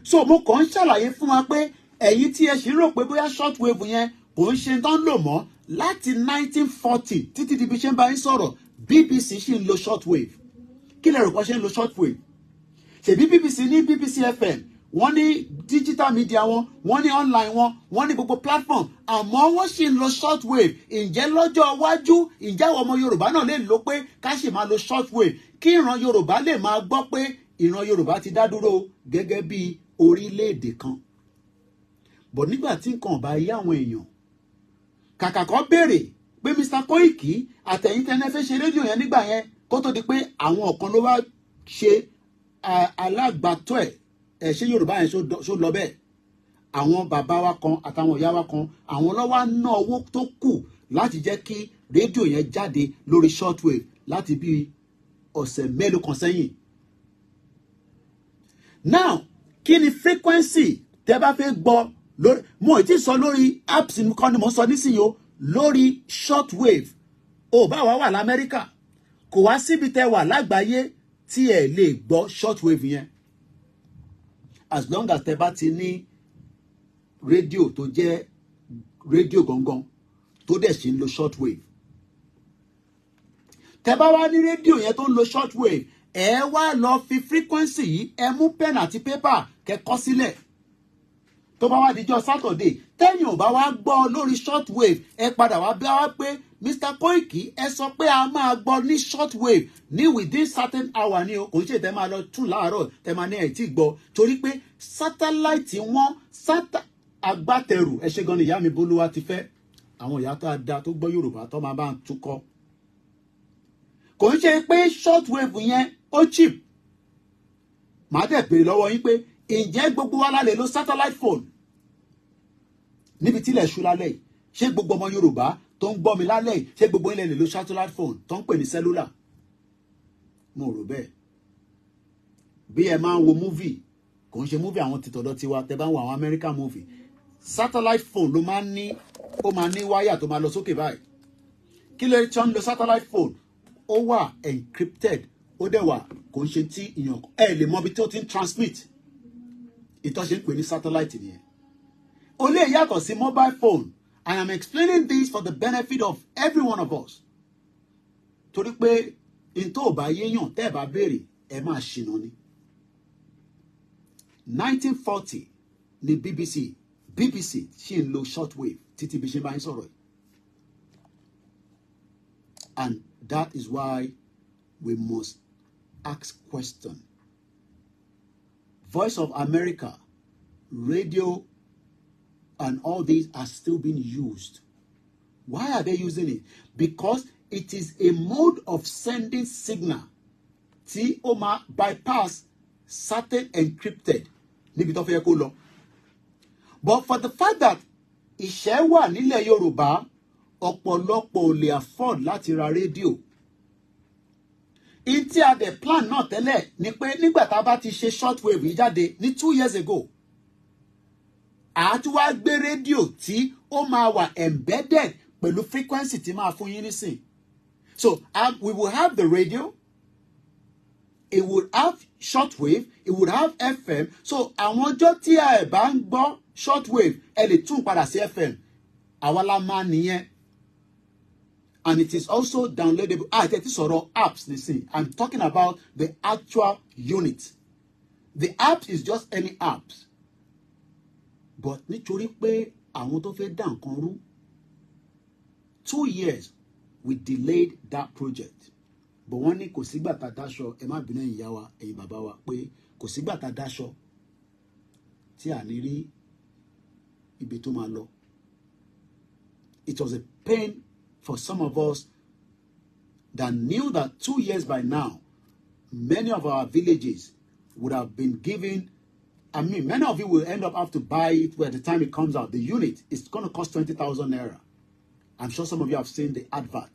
So mo kàn ń ṣàlàyé fún wa pé ẹ̀yin tí ẹ sì rò pé bóyá shortwave yẹn kò ń ṣe tán lò mọ́ láti 1940 títí di bí ṣe ń bá yín sọ̀rọ̀, BBC ṣì ń lo shortwave. Kí lẹ rò pé ṣe ń lo shortwave? ṣèbí BBC ní BBC FM, wọ́n ní digital media wọn, wọ́n ní online wọn, wọ́n ní gbogbo platform, àmọ́ wọ́n sì ń lo shortwave. Ǹjẹ́ lọ́jọ́ iwájú ǹjẹ́ àwọn ọmọ Yorùbá náà lè lò pé ká sì máa lo shortwave kí ìran Yorùbá lè máa gbọ́ pé ìran Yorùbá ti dá dúró gẹ́gẹ́ bí orílẹ̀-èdè kan. Bọ̀ nígbà tí nǹkan bá yé àwọn èèyàn, kàkà kó béèrè pé Mr. Koiki àtẹ̀yìn tẹ́lẹ̀ fẹ́ ṣe rédíò yẹn nígbà yẹn kó tó di pé àwọn kan ló wá ṣe alágbàtọ́ ẹ̀ ṣé Yorùbá yẹn ṣó lọ bẹ́ẹ̀. Àwọn bàbá wa kan àtàwọn ìyá wa kan àwọn lọ́wọ́ ná owó tó kù láti jẹ́ kí rédíò yẹn jáde lórí shortwave láti bí ọ̀sẹ̀ mélòó kan sẹ́yìn. Now kí ni frequency tẹ́ bá fẹ́ gbọ́ lórí, mo ti sọ lórí apps nìkan ni mo sọ nísìnyí o, lórí shortwave. Ó bá wa wà l'Amẹ́ríkà, kò wá síbi tẹ́ wà lágbàáyé tí ẹ lè gbọ́ shortwave yẹn, as long as tẹ́ bá ti ní rédíò tó jẹ́ rédíò gangan tó dẹ̀ ṣe ń lo shortwave. Tẹ́ bá wá ní rédíò yẹn tó ń lo shortwave, ẹ wá lọ fi frequency yìí, ẹ mú pen àti paper kẹ́ kọ sílẹ̀. Tó bá wá dijọ́ Saturday, tẹ́yìn ò bá wá gbọ́ lórí shortwave, ẹ padà wá bí wá pé Mr. Koiki ẹ sọ pé a máa gbọ́ ní shortwave ní within certain hour ni o, kò ń ṣe tẹ́ máa lọ tún láàárọ̀ tẹ́ máa ní ẹ̀ tí gbọ́, torí pé satellite wọn agbátẹrù ẹ ṣe gan ni ìyá mi Bolúwa ti fẹ́, àwọn ìyá tó da tó gbọ́ Yorùbá tó máa bá ń túkọ́. Kò ń ṣe pé shortwave yẹn ó cheap. Màá dẹ̀ béèrè lọ́wọ́ yín pé ǹjẹ́ gbogbo wa la lè lo satellite phone níbi tílẹ̀ ṣú lálẹ́ yìí? Ṣé gbogbo ọmọ Yorùbá tó ń gbọ́ mi lálẹ́ yìí, ṣé gbogbo ilẹ̀ lè lo satellite phone tó ń pè ní cellular? Mo rò bẹ́ẹ̀. Bí ẹ máa ń wo movie, kò ń ṣe movie àwọn tìtọ̀dọ̀ tiwa, tẹ́ bá ń wo àwọn American movie, satellite phone ló máa ń ní, ó máa ní wáyà tó máa lọ sókè báyìí. Kí ló ń lo satellite phone? Ó wà encrypted, ó dẹ̀ wà kò ń ṣe tí ìyàn ẹ lè mọ ibi tí ó ti ń transmit. Ìtọ́ṣe ń pè ní satellite nìyẹn. Ó lè yàtọ̀ sí mobile phone, and I'm explaining this for the benefit of every one of us. Torí pé in tó bá yéèyàn tẹ́ bá béèrè ẹ máa ṣìnà ni. 1940 ni BBC ṣì ń lo shortwave títí bí ṣe bá ń sọ̀rọ̀ yìí. And that is why we must ask questions. Voice of America, radio, and all these are still being used. Why are they using it? Because it is a mode of sending signal tí ó máa bypass certain encrypted níbi tó fẹ́ kó lọ. But for the fact that ìṣẹ́ wà nílẹ̀ Yorùbá, ọ̀pọ̀lọpọ̀ ò lè afford láti ra rédíò. Ìtí a dẹ̀ plan náà tẹ́lẹ̀ ni pé nígbà tá a bá ti ṣe shortwave yìí jáde ní 2 years ago, a tún wá gbé rédíò tí ó máa wà embedded pẹ̀lú frequency tí máa fún yín nísìn. So we will have the radio, it would have shortwave, it would have FM. So àwọn ọjọ́ tí ẹ bá ń gbọ́ shortwave, ẹ lè tún padà sí FM. Àwa la máa nìyẹn. And it is also downloadable. Tẹ́tí sọ̀rọ̀ apps nísìn. I'm talking about the actual unit. The app is just any apps. But nítorí pé àwọn tó fẹ́ dá nǹkan rú, 2 years we delayed that project. But wọ́n ní kò sígbà tá dáṣọ, ẹ má bínú ẹ̀yin ìyá wa, ẹ̀yin bàbá wa, pé kò sígbà tá dáṣọ tí à ní rí ibi tó máa lọ. It was a pain for some of us that knew that 2 years by now, many of our villages would have been given. I mean, many of you will end up have to buy it by the time it comes out. The unit is going to cost 20,000 naira. I'm sure some of you have seen the advert.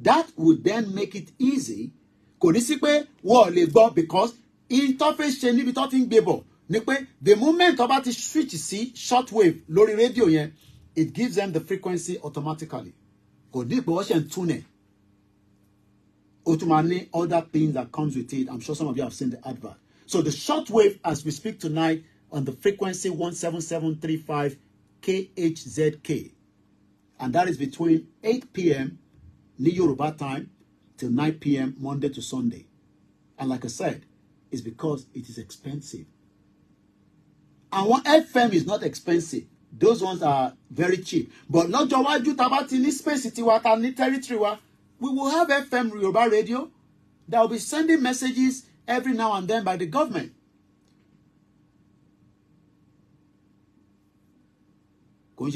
That would then make it easy. Kò ní sí pé wọ́n lè gbọ́, because interface ṣe níbi tó ti ń gbé bọ̀ ni pé the moment tó bá ti switch sí shortwave lórí rédíò yẹn, it gives them the frequency automatically. Kò ní pé wọ́n ṣe ń tune ẹ̀. Ó tún máa ní other things that comes with it. I'm sure some of you have seen the advert. So the shortwave, as we speak tonight, on the frequency 17735 KHZK, and that is between 8 p.m. Yoruba time till 9 p.m. Monday to Sunday. And like I said, is because it is expensive. And one FM is not expensive. Those ones are very cheap. But not Jawaju Tabati ni space tiwa ni territory wa. We will have FM Yoruba radio that will be sending messages every now and then by the government. Are we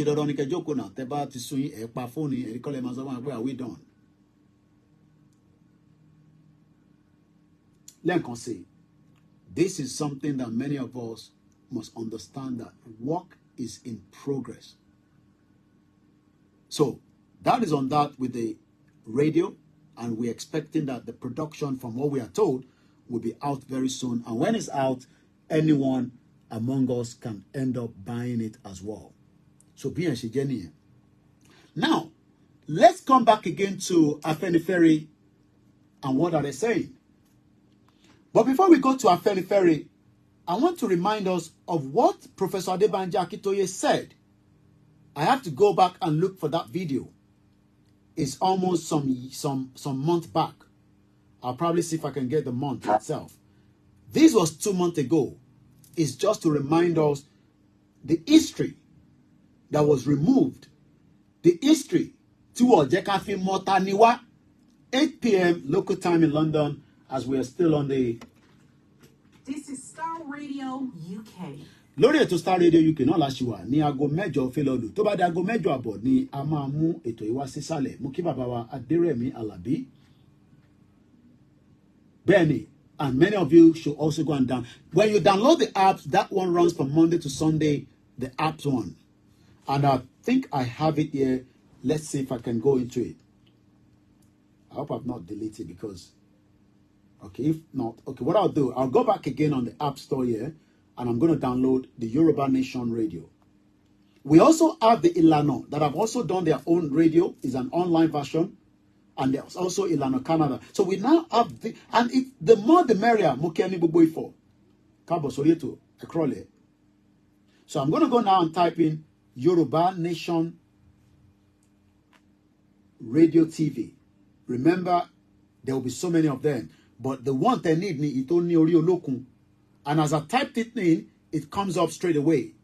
done? Let me say, this is something that many of us must understand, that work is in progress. So that is on that with the radio, and we're expecting that the production, from what we are told, will be out very soon. And when it's out, anyone among us can end up buying it as well. So be a Now, let's come back again to Afenifere and what are they saying. But before we go to Afenifere, I want to remind us of what Professor Adebanji Akintoye said. I have to go back and look for that video. It's almost some month back. I'll probably see if I can get the month itself. This was 2 months ago. It's just to remind us the history that was removed. The history to Ojekafi Motaniwa, 8 p.m. local time in London, as we are still on the... This is Star Radio UK. Lórí ètò Star Radio UK náà la ṣì wà ní aago mẹ́jọ fẹ́lọ́lù. Tó bá di aago mẹ́jọ àbọ̀ ni a máa mú ètò ìwá sísàlẹ̀. Mo kí bàbá wa Adérẹ̀mí Àlàbí. Bẹ́ẹ̀ni, and many of you should also go and down. When you download the apps, that one runs from Monday to Sunday, the apps one. And I think I have it here. Let's see if I can go into it. I hope I've not deleted it because... Okay, if not, okay, what I'll do, I'll go back again on the App Store here, and I'm going to download the Yoruba Nation Radio. We also have the Ilano that have also done their own radio. It's an online version, and there's also Ilano Canada. So we now have the, and it, the more the merrier. Mukeni Bubuifo, Kabo Sorieto, Ekrole. So I'm going to go now and type in Yoruba Nation Radio TV. Remember, there will be so many of them. But the one they need me, it only Olokun. And as I typed it in, it comes up straight away.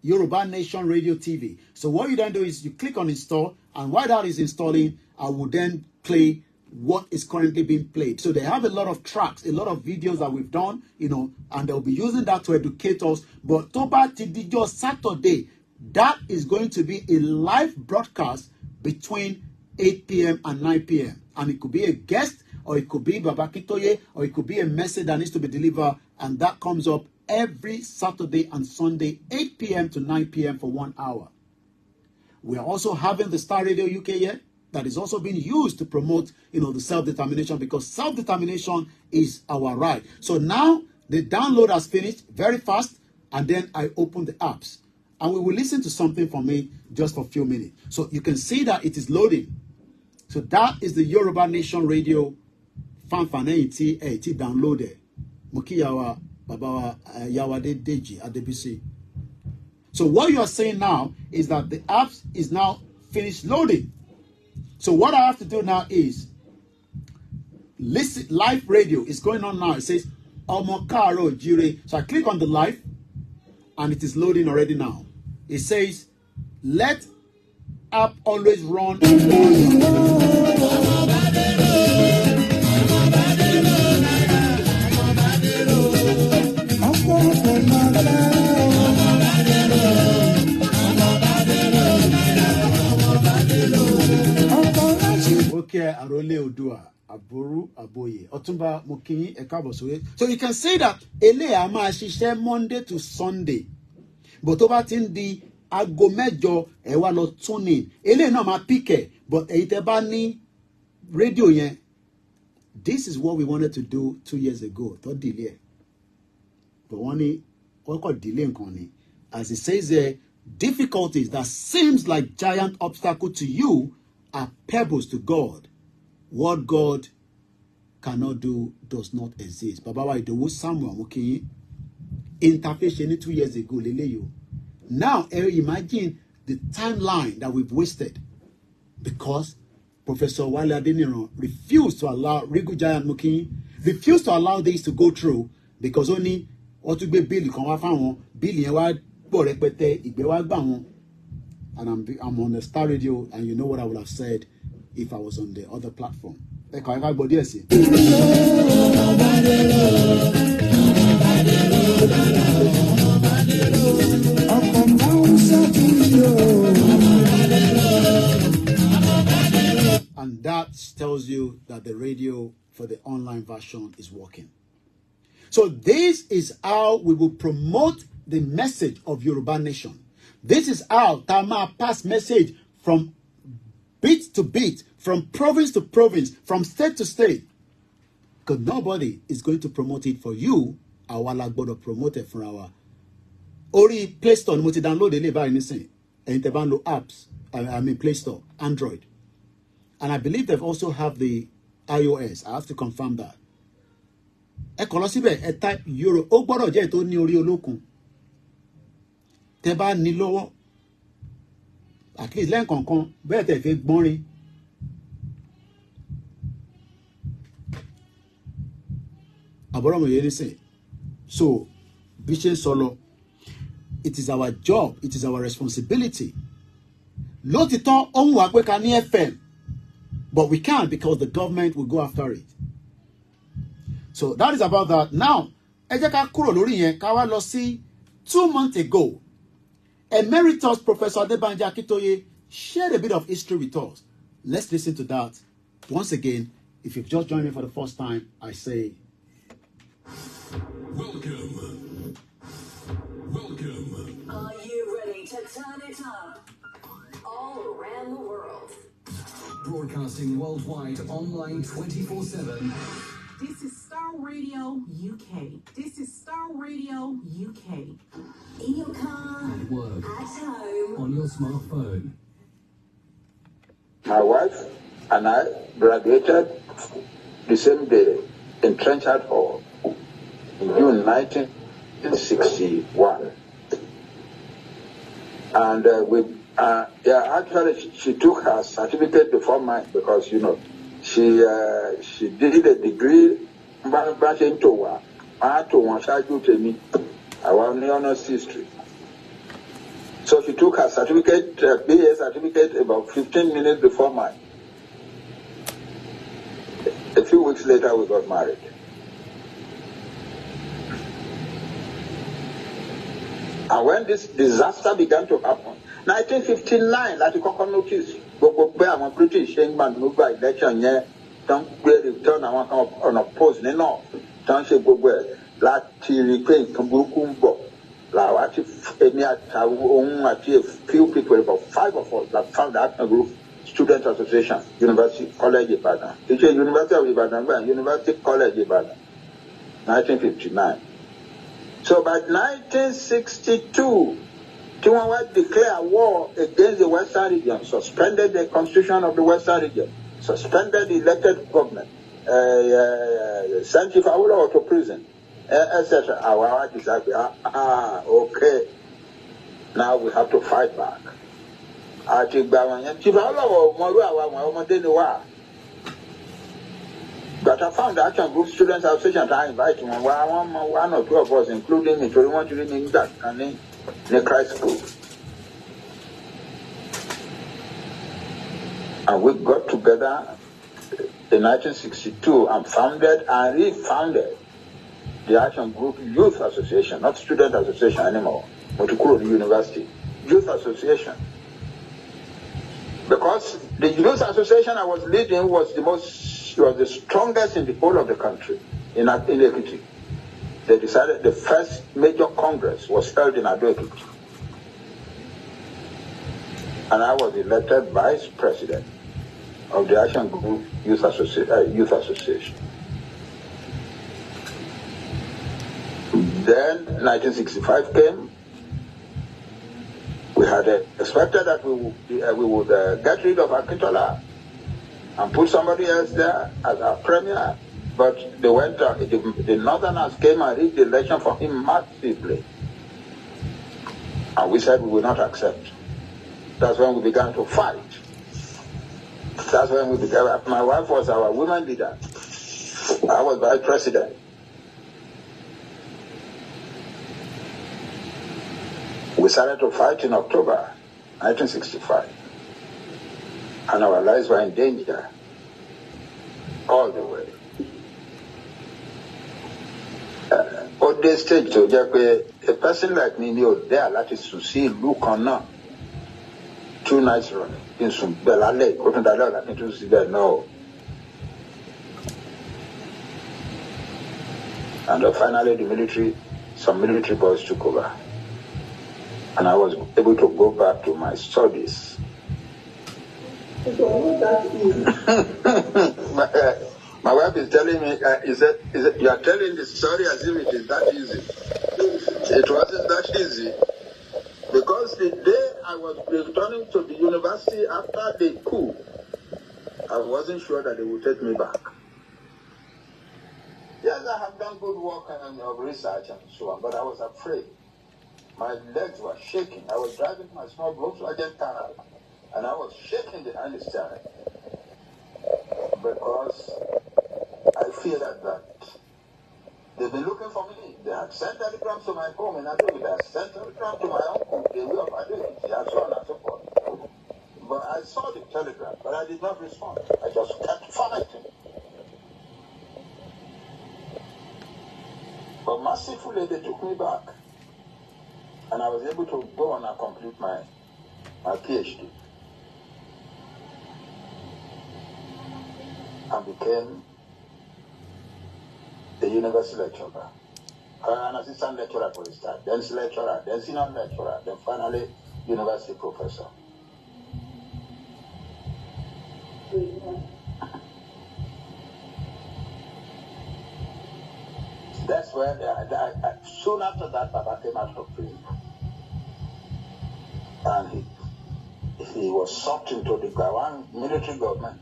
Yoruba Nation Radio TV. So what you then do is you click on install, and while that is installing, I will then play what is currently being played. So they have a lot of tracks, a lot of videos that we've done, you know, and they'll be using that to educate us. But Toba Tidijo Saturday, that is going to be a live broadcast between 8 p.m. and 9 p.m. And it could be a guest, or it could be Baba Akintoye, or it could be a message that needs to be delivered, and that comes up every Saturday and Sunday, 8 p.m. to 9 p.m. for 1 hour. We are also having the Star Radio UK here that is also being used to promote, you know, the self-determination, because self-determination is our right. So now the download has finished very fast, and then I open the apps, and we will listen to something from it just for a few minutes. So you can see that it is loading. So that is the Yoruba Nation Radio. Fanfane ti downloaded. Mukiyawa Baba Yawade Deji Adebisi. So what you are saying now is that the app is now finished loading. So what I have to do now is listen. Live radio is going on now. It says Omokaro Jire. So I click on the live, and it is loading already now. It says let app always run. Okay, Arole Odua, Aboru Aboye, Otumba Mokinyi Ekabosoye. So you can say that ele ama ṣiṣẹ́ Monday to Sunday. But over tin di aago mẹ́jọ ẹ wá lọ tune in. Ele náà máa pick, but èyí tẹ́ bá ní radio yẹn. This is what we wanted to do 2 years ago. Don't delay. But one got delay nǹkan ni. As it says there, difficulties that seems like giant obstacle to you are pebbles to God. What God cannot do does not exist. Baba wa Idowu Samuel Mokinyi interface 2 years ago leleyo. Now imagine the timeline that we've wasted because Professor Wale Adeniran refused to allow Rigu Giant Mokinyi refused to allow this to go through, because only wọ́n tún gbé bíìlì kan wá fáwọn bíìlì yẹn wá pọ̀ rẹpẹtẹ ìgbẹ́ wá gbà wọ́n, and I'm on the Star Radio, and you know what I would have said if I was on the other platform. Ẹ kàn ká gbọ́ díẹ̀ sí. And that tells you that the radio for the online version is working. So this is how we will promote the message of Yoruba Nation. This is how Tama pass message from beat to beat, from province to province, from state to state. Because nobody is going to promote it for you. Our Lagbodo promote it for our Ori Play Store. Mo ti download the by anything. And they download apps. I mean Play Store, Android. And I believe they also have the iOS. I have to confirm that. Ẹ kàn lọ síbẹ̀, ẹ type Euro. Ó gbọ́dọ̀ jẹ́ tó ní orí olókun. Tẹ́ bá ní lọ́wọ́. At least lẹ́ẹ̀kọ̀ọ̀kan bẹ́ẹ̀ tẹ̀ fi gbọ́nrin. Àbọ̀rọ̀ mi yé ní sìn. So, bí ṣe ń sọ lọ, it is our job, it is our responsibility. Lótìtọ́ ohun wà pé ká ní FM, but we can't because the government will go after it. So that is about that. Now, ẹ jẹ́ ká kúrò lórí yẹn ká wá lọ sí 2 months ago. Emeritus Professor Adebanji Akintoye shared a bit of history with us. Let's listen to that. Once again, if you've just joined me for the first time, I say, Welcome. Welcome. Are you ready to turn it up? All around the world. Broadcasting worldwide, online 24/7. This is Star Radio UK. This is Star Radio UK. In your car, At work, at home. on your smartphone. My wife and I graduated the same day in Trenchard Hall in June 1961. And actually, she took her certificate before mine because, you know, she did a degree into one honors history. So she took her certificate, BA certificate, about 15 minutes before mine. A few weeks later, we got married. And when this disaster began to happen, 1959, like you can notice, British election don't return unopposed, no, don't say láti rí pé nǹkan burúkú ń bọ̀ làwọn àti èmi àti a few people, about 5 of us, that found the Action Group Student Association, University College Ibadan. It's a University of Ibadan, but University College Ibadan, 1959. So by 1962, Tiwanwa declared war against the Western region, suspended the constitution of the Western region, suspended the elected government, sent Chief Ayanwola to prison, etc. Our decided, okay, now we have to fight back. But I found the Action Group Students Association to invite one or two of us, including me, to want to read in that in the Christ School. And we got together in 1962 and founded and refounded the Action Group Youth Association, not Student Association anymore, but University Youth Association. Because the Youth Association I was leading was the strongest in the whole of the country in Ekiti. They decided the first major congress was held in Ekiti. And I was elected vice president of the Action Group Youth Association. Then 1965 came. We had expected that we would get rid of Akintola and put somebody else there as our premier, but they went. The Northerners came and rigged the election for him massively, and we said we will not accept. That's when we began to fight. That's when we began. My wife was our women leader. I was vice president. We started to fight in October 1965. And our lives were in danger all the way. At this stage, to a person like me, there, that is to see look on now. 2 nights running. In some Belale, couldn't allow that to see that no. And finally, some military boys took over. And I was able to go back to my studies. My wife is telling me, you are telling the story as if it is that easy. It wasn't that easy. Because the day I was returning to the university after the coup, I wasn't sure that they would take me back. Yes, I have done good work of research and so on, but I was afraid. My legs were shaking. I was driving my small Volkswagen car, and I was shaking behind the steering. Because I feared that they've been looking for me. They had sent telegrams to my home in Adobe. They had sent telegrams to my uncle, the way of Adobe, and so on and so forth. But I saw the telegram, but I did not respond. I just kept fighting. But mercifully, they took me back. And I was able to go on and complete my PhD. And became a university lecturer. An assistant lecturer for a start, then lecturer, then senior lecturer, then finally university professor. That's where, soon after that, Papa came out of prison. And he was sucked into the K1 military government.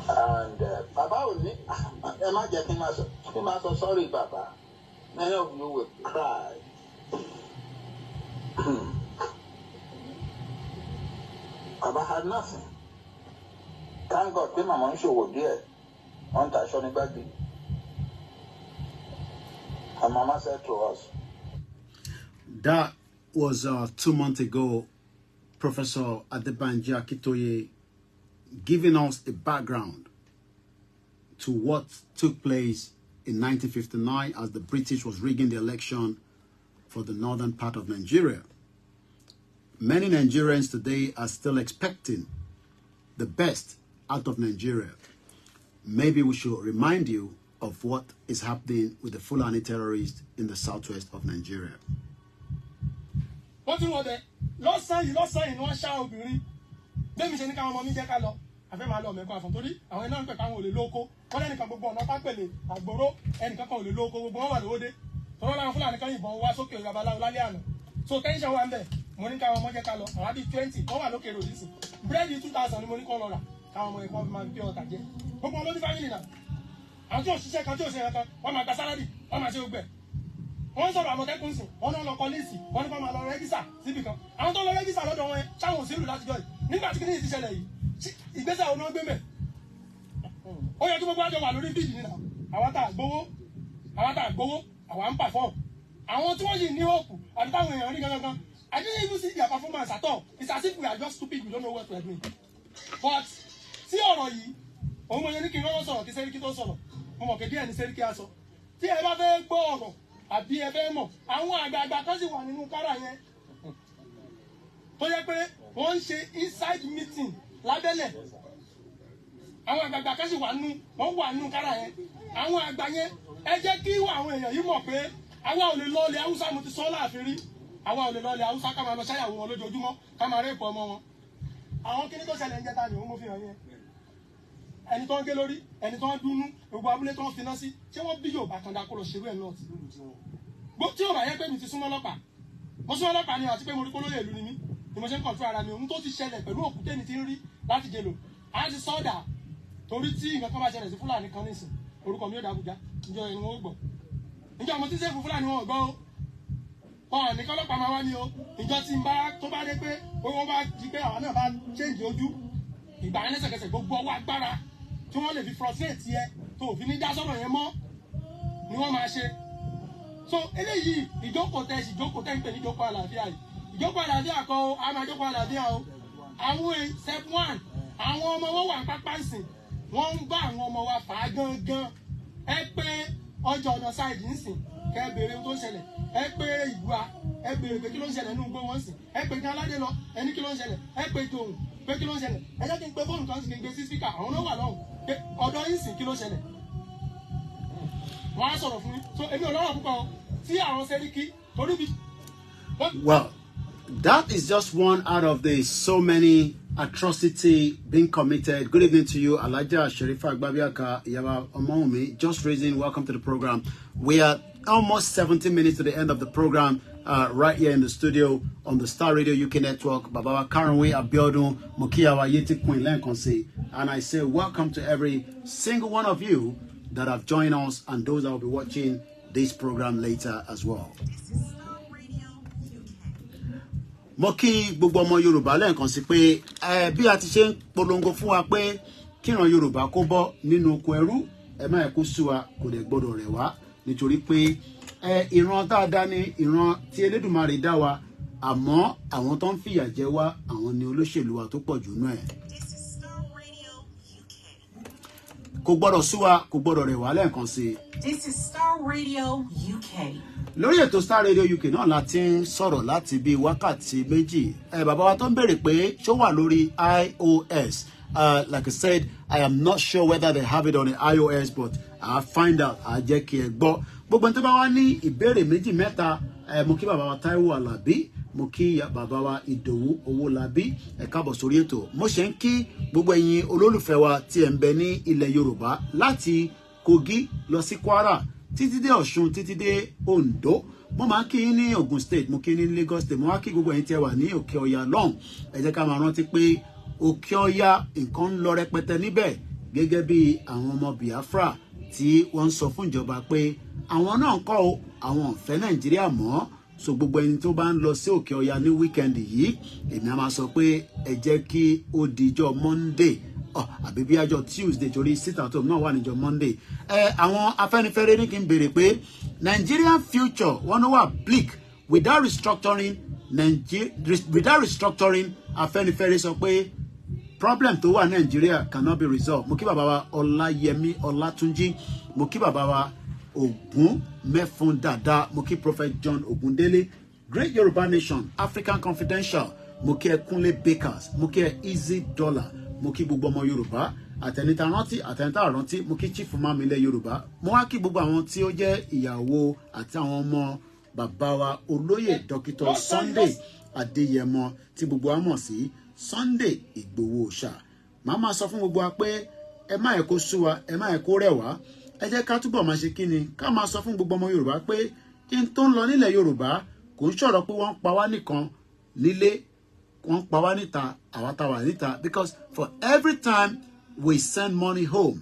And Papa was me. Am I getting myself? Sorry, Papa. Many of you will cry. Papa had nothing. Thank God, my mom was there. On Tashoni Bagdi. And Mama said to us, that was 2 months ago, Professor Adebanji Akitoye giving us a background to what took place in 1959 as the British was rigging the election for the northern part of Nigeria. Many Nigerians today are still expecting the best out of Nigeria. Maybe we should remind you of what is happening with the Fulani terrorists in the southwest of Nigeria. What do you want there? Last time you want shout obìnrin. Let me say ni ka ọmọ mi jẹ́ ká lọ. A fẹ́ máa lọ meko afon torí àwọn ina npe pa wọn ò lè lóko. Wọ́n lè nìkan gbogbo ọ̀nà pa pele agboro ẹnìkan kan ò lè lóko gbogbo wọn wà lówódé. Toro la Fulani kan yìnbọn wá sókè Babaláwo lálẹ́ àná. So tension wà ńbẹ̀. Mo ní ká ọmọ jẹ́ ká lọ. Àwọn bí 20 wọ́n wà lókè road nísìn. Bread 2000 ni mo ní kó lọ rà. Ká ọmọ ẹ̀kọ́ máa bí ọ̀tá jẹ. Gbogbo wọn ló ní family náà. Àwọn tí ó ṣiṣẹ́ kan tí ó ṣe kan wọ́n máa gba salary, wọ́n máa ṣe gbogbo. Wọ́n sọ̀rọ̀ Àmọ̀tẹ́kùn sìn, wọ́n náà lọ kọ́lẹ́sì, wọ́n ní kó máa lọ rẹ́gísà síbì kan. Àwọn tó lọ rẹ́gísà lọ́dọ̀ wọn ṣáwọn òṣèlú láti jọ yìí. Nígbà tí kìíní ti ṣẹlẹ̀ yìí, ìgbésẹ̀ ọ̀nà gbé mẹ́. Ó yẹ kí gbogbo àjọ wà lórí bíìdì nínú. Àwọn tá àgbowó, àwa ń perform. Àwọn tí wọ́n sì ní hope àti táwọn èèyàn rí gangan. I didn't even see their performance at all. It's as if we are just stupid, we don't know what we are doing. But tí ọ̀rọ̀ yìí, òun mo yẹ ní kí n rọ́rọ́ sọ̀rọ̀ kí Sẹ́ríkí tó sọ̀rọ̀. Mo mọ̀ kéde ẹni Sẹ́ríkí á sọ. Tí ẹ bá fẹ́ gbọ́ ọ̀rọ̀ àbí ẹ fẹ́ mọ̀ àwọn àgbààgbà kan sì wà nínú kára yẹn tó yẹ pé wọ́n ń ṣe inside meeting lábẹ́lẹ̀ àwọn àgbààgbà kan sì wà nínú kára yẹn àwọn àgbà yẹn ẹ jẹ́ kí àwọn èèyàn yìí mọ̀ pé àwa ò lè lọ ilẹ̀ Haúsá mo ti sọ láàfin rí àwa ò lè lọ ilẹ̀ Haúsá ká máa lọ ṣáyàwó wọn lójoojúmọ́ ká máa rẹ́pọ̀ ọmọ wọn àwọn kíní tó ṣẹlẹ̀ ń jẹta ni òun mo fi hàn yẹn ẹni tó ń gé lórí ẹni tó ń dúnú gbogbo abúlé tó ń finá sí ṣé wọ́n bí Yorùbá kan dákó lọ ṣerú ẹ̀ náà ti lónìí tí ò bá yẹ pé mi ti súnmọ́ ọlọ́pàá mo súnmọ́ ọlọ́pàá ni àti pé mo rí kólóyè ìlú ni mí ni mo ṣe ń kọ̀ọ̀tún ara mi ohun tó ti ṣẹlẹ̀ pẹ̀lú òkúté mi ti ń rí láti jẹ lò á ti sọ́ọ̀dà torí tí nǹkan kan bá ṣẹlẹ̀ sí Fúlàní kan nísìn orúkọ mi ò dàbújá ìjọ ẹni wọn ò gbọ́ ìjọ mo ti ṣe fún Fúlàní wọn ò gbọ́ o ọ̀ ní kọ́lọ́pàá máa wá ní o ìjọ tí ń bá tó bá dé pé owó bá di pé àwọn náà bá change ojú ìgbà yẹn lẹ́sẹ̀kẹsẹ̀ gbogbo ọwọ́ agbára tí wọ́n lè fi frustrate yẹ tó fi ní dá sọ̀rọ̀ yẹn mọ́ ni wọ́n máa ṣe so eléyìí ìjókòó tẹ́ ń pè ní ìjókòó àlàáfíà yìí ìjókòó àlàáfíà kan o a máa jókòó àlàáfíà o àwọn step 1 àwọn ọmọ wọn wà pápá ìsìn wọ́n ń bá àwọn ọmọ wa fà á gangan ẹ pé ọjọ́ ọ̀nà sáìdì ń sìn kẹ́ ẹ béèrè ohun tó ń ṣẹlẹ̀ ẹ pé ìgbà ẹ béèrè pé kí ló ń ṣẹlẹ̀ nínú gbọ́ wọn sìn ẹ pé kí aládé lọ ẹni kí ló ń ṣẹlẹ̀ ẹ pé tòun pé kí ló ń ṣẹlẹ̀ ẹ jẹ́ kí n pé fóònù kan sì kí n gbé sí spíkà àwọn náà wà lọ́hùn pé ọ̀dọ̀ yín sìn kí ló ṣẹlẹ̀ wọ́n á sọ̀rọ̀ fún mi so èmi ò lọ́rọ̀ púpọ̀ tí àwọn sẹ́ríkì torí bí. Well, that is just one out of the so many atrocity being committed. Good evening to you, Alaja Sherifa Agbabiaka Yaba Omomi. Just raising, welcome to the program. We are almost 70 minutes to the end of the program, right here in the studio on the Star Radio UK network. Babawa Karanwe Abiodun Mukiawa Yeti Queen Konsi. And I say welcome to every single one of you that have joined us and those that will be watching this program later as well. Mo kí gbogbo ọmọ Yorùbá lẹ́ẹ̀kan sí pé bí a ti ṣe ń polongo fún wa pé kíran Yorùbá kó bọ́ nínú oko ẹrú ẹ má kó sú wa kò dẹ̀ gbọ́dọ̀ rẹ̀ wá nítorí pé ìran tá a dá ní ìran tí Elédùmarè dá wa àmọ́ àwọn tó ń fìyà jẹ wá àwọn ni olóṣèlú wa tó pọ̀ jù náà ẹ̀. Kò gbọ́dọ̀ sú wa kò gbọ́dọ̀ rẹ̀ wá lẹ́ẹ̀kan sí. This is Star Radio UK. Lórí ètò Star Radio UK náà la ti ń sọ̀rọ̀ láti bí wákàtí méjì. Bàbá wa tó ń béèrè pé ṣó wà lórí iOS. Like I said, I am not sure whether they have it on the iOS, but I'll find out. I'll jẹ́ kí ẹ gbọ́. Gbogbo ẹni tó bá wá ní ìbéèrè méjì mẹ́ta, mo kí bàbá wa Táíwò Àlàbí, mo kí bàbá wa Ìdòwú Owólabí, ẹ káàbọ̀ sórí ètò. Mo ṣe ń kí gbogbo ẹ̀yin olólùfẹ́ wa tí ẹ ń bẹ ní ilẹ̀ Yorùbá láti Kogi lọ sí Kwara títí dé Ọ̀ṣun títí dé Ondo. Mo máa ń kí yín ní Ogun State, mo kí yín ní Lagos State, mo wá kí gbogbo ẹ̀yin tí ẹ wà ní Òkè Ọya lọ́hùn. Ẹ jẹ́ ká máa rántí pé Òkè Ọya nǹkan ń lọ rẹpẹtẹ níbẹ̀ gẹ́gẹ́ bí àwọn ọmọ Biafra tí wọ́n ń sọ fún ìjọba pé àwọn náà kọ́ o àwọn ò fẹ́ Nàìjíríà mọ́. So gbogbo ẹni tó bá ń lọ sí Òkè Ọya ní weekend yìí èmi á máa sọ pé ẹ jẹ́ kí ó dijọ́ Monday àbí bí àjọ Tuesday torí sit at home náà wà níjọ́ Monday. Àwọn Afẹ́nifẹ́re ní kí n béèrè pé Nigerian future wọn ló wà bleak without restructuring Afẹ́nifẹ́re sọ pé problem tó wà Nigeria cannot be resolved. Mo kí bàbá wa Ọláyẹmí Ọlátúnjí, mo kí bàbá wa Ogun Mẹ́fún Dada, mo kí Prophet John Ogundele, Great Yoruba Nation, African Confidential, mo kí Kúnlé Bakers, mo kí Easy Dollar, mo kí gbogbo ọmọ Yorùbá, àtẹnita rántí àtẹnita rántí, mo kí Chief Mamile Yorùbá, mo wá kí gbogbo àwọn tí ó jẹ́ ìyàwó àti àwọn ọmọ bàbá wa Olóyè Dr. Sunday Adéyẹmọ tí gbogbo wa mọ̀ sí Sunday Ìgbòho Òòṣà. Màá máa sọ fún gbogbo wa pé ẹ má kó sú wa, ẹ má kó rẹ̀ wá. Ẹ jẹ́ ká túbọ̀ máa ṣe kíni ká máa sọ fún gbogbo ọmọ Yorùbá pé kí n tó ń lọ nílẹ̀ Yorùbá kò ń ṣọ̀rọ̀ pé wọ́n ń pa wá nìkan nílé wọ́n ń pa wá níta àwa tá wà níta because for every time we send money home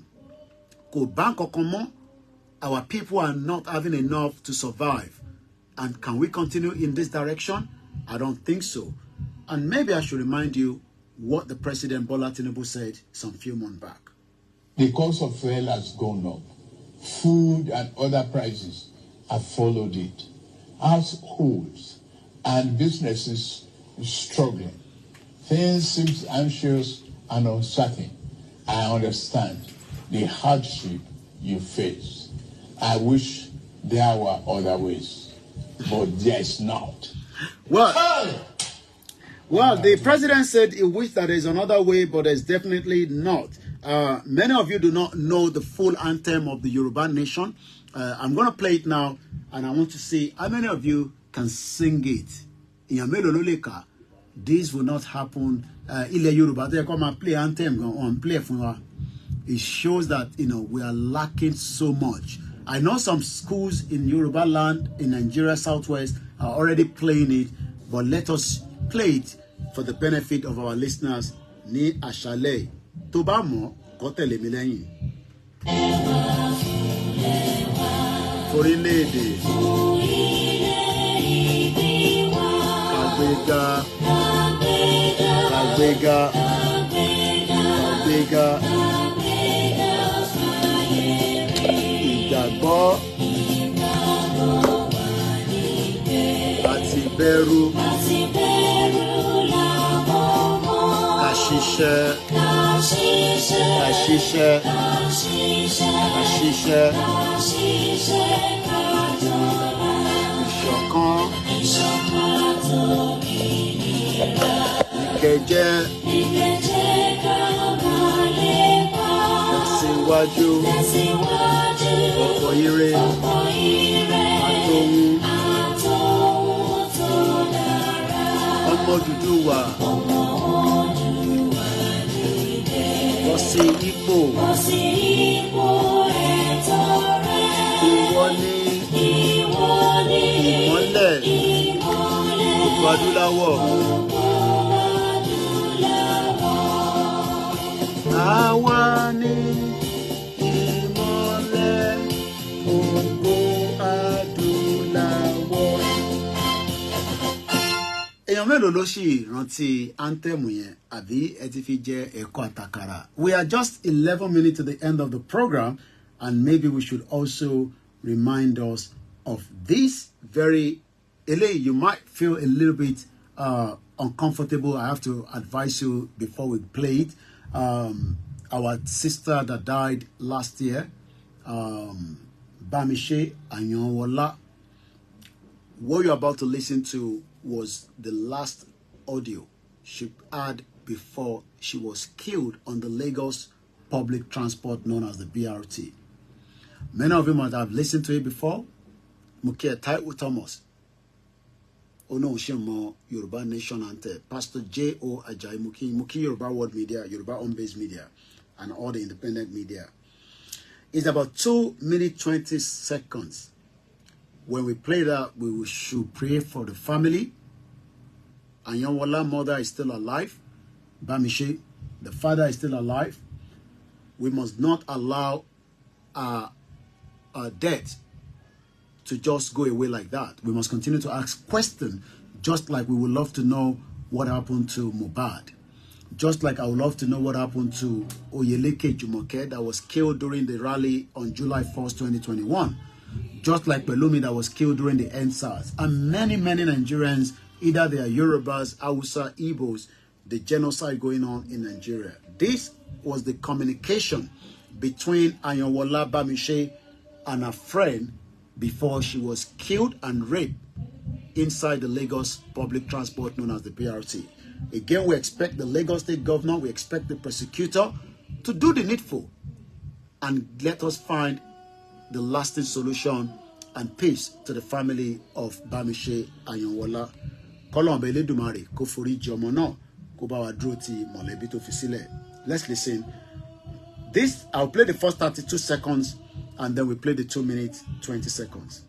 kò bá nǹkankan mọ́ our people are not having enough to survive and can we continue in this direction? I don't think so. And maybe I should remind you what the President Bola Tinubu said some few months back. The cost of fuel has gone up. Food and other prices have followed it. Households and businesses struggling. Things seem anxious and uncertain. I understand the hardship you face. I wish there were other ways, but there is not. Well, the president said he wished that there is another way, but there's definitely not. Many of you do not know the full anthem of the Yoruba nation. I'm going to play it now, and I want to see how many of you can sing it. This will not happen. Ilẹ̀ Yoruba, they come and play anthem on play for. It shows that we are lacking so much. I know some schools in Yoruba land in Nigeria Southwest are already playing it, but let us play it for the benefit of our listeners. Ní àṣálẹ́ tó bá mọ̀ kó tẹ̀lé mi lẹ́yìn. Orílẹ̀-èdè kàgbéga kàgbéga kàgbéga ìgbàgbọ́ bẹ̀rù. Kàṣiṣẹ́. Kàṣiṣẹ́. Kàṣiṣẹ́. Ìṣọ̀kan. Ìkẹjẹ. Tẹ̀síwájú. Ọ̀pọ̀ ire. Àtòhun. Ọmọ Odùduwà. Bọ́ sí ipò. Ìwọ ni ìmọ́lẹ̀ gbogbo adúláwọ̀. Àwa ni ìmọ́lẹ̀ gbogbo adúláwọ̀. Èèyàn mélòó ló sì rántí anthem yẹn àbí ẹ ti fi jẹ ẹ̀kọ́ àtàkàrà? We are just 11 minutes to the end of the program, and maybe we should also remind us of this very you might feel a little bit uncomfortable. I have to advise you before we play it. Our sister that died last year, Bamise Ayanwola. What you're about to listen to was the last audio she had before she was killed on the Lagos public transport known as the BRT. Many of you might have listened to it before. Mukia Taiwo Thomas. Ono Shemo Yoruba Nation Ante. Pastor J.O. Ajayi Muki Yoruba World Media, Yoruba Home-Based Media, and all the independent media. It's about 2 minutes 20 seconds. When we play that, we should pray for the family. Ayanwola mother is still alive. Bamise, the father is still alive. We must not allow our death to just go away like that. We must continue to ask questions, just like we would love to know what happened to Mohbad. Just like I would love to know what happened to Oyeleke Jumoke that was killed during the rally on July 1st, 2021. Just like Pelumi that was killed during the EndSARS. And many, many Nigerians, either they are Yorubas, Hausa, Igbos, the genocide going on in Nigeria. This was the communication between Ayanwola Bamise and her friend before she was killed and raped inside the Lagos public transport known as the BRT. Again, we expect the Lagos state governor, we expect the prosecutor to do the needful and let us find the lasting solution and peace to the family of Bamise Ayanwola. Kolombe Eledumare kó foríjì ọmọ náà kó bá wa dúró ti mọ̀lẹ́bí tó fi sílẹ̀. Let's listen. This, I'll play the first 32 seconds and then we play the 2 minutes 20 seconds.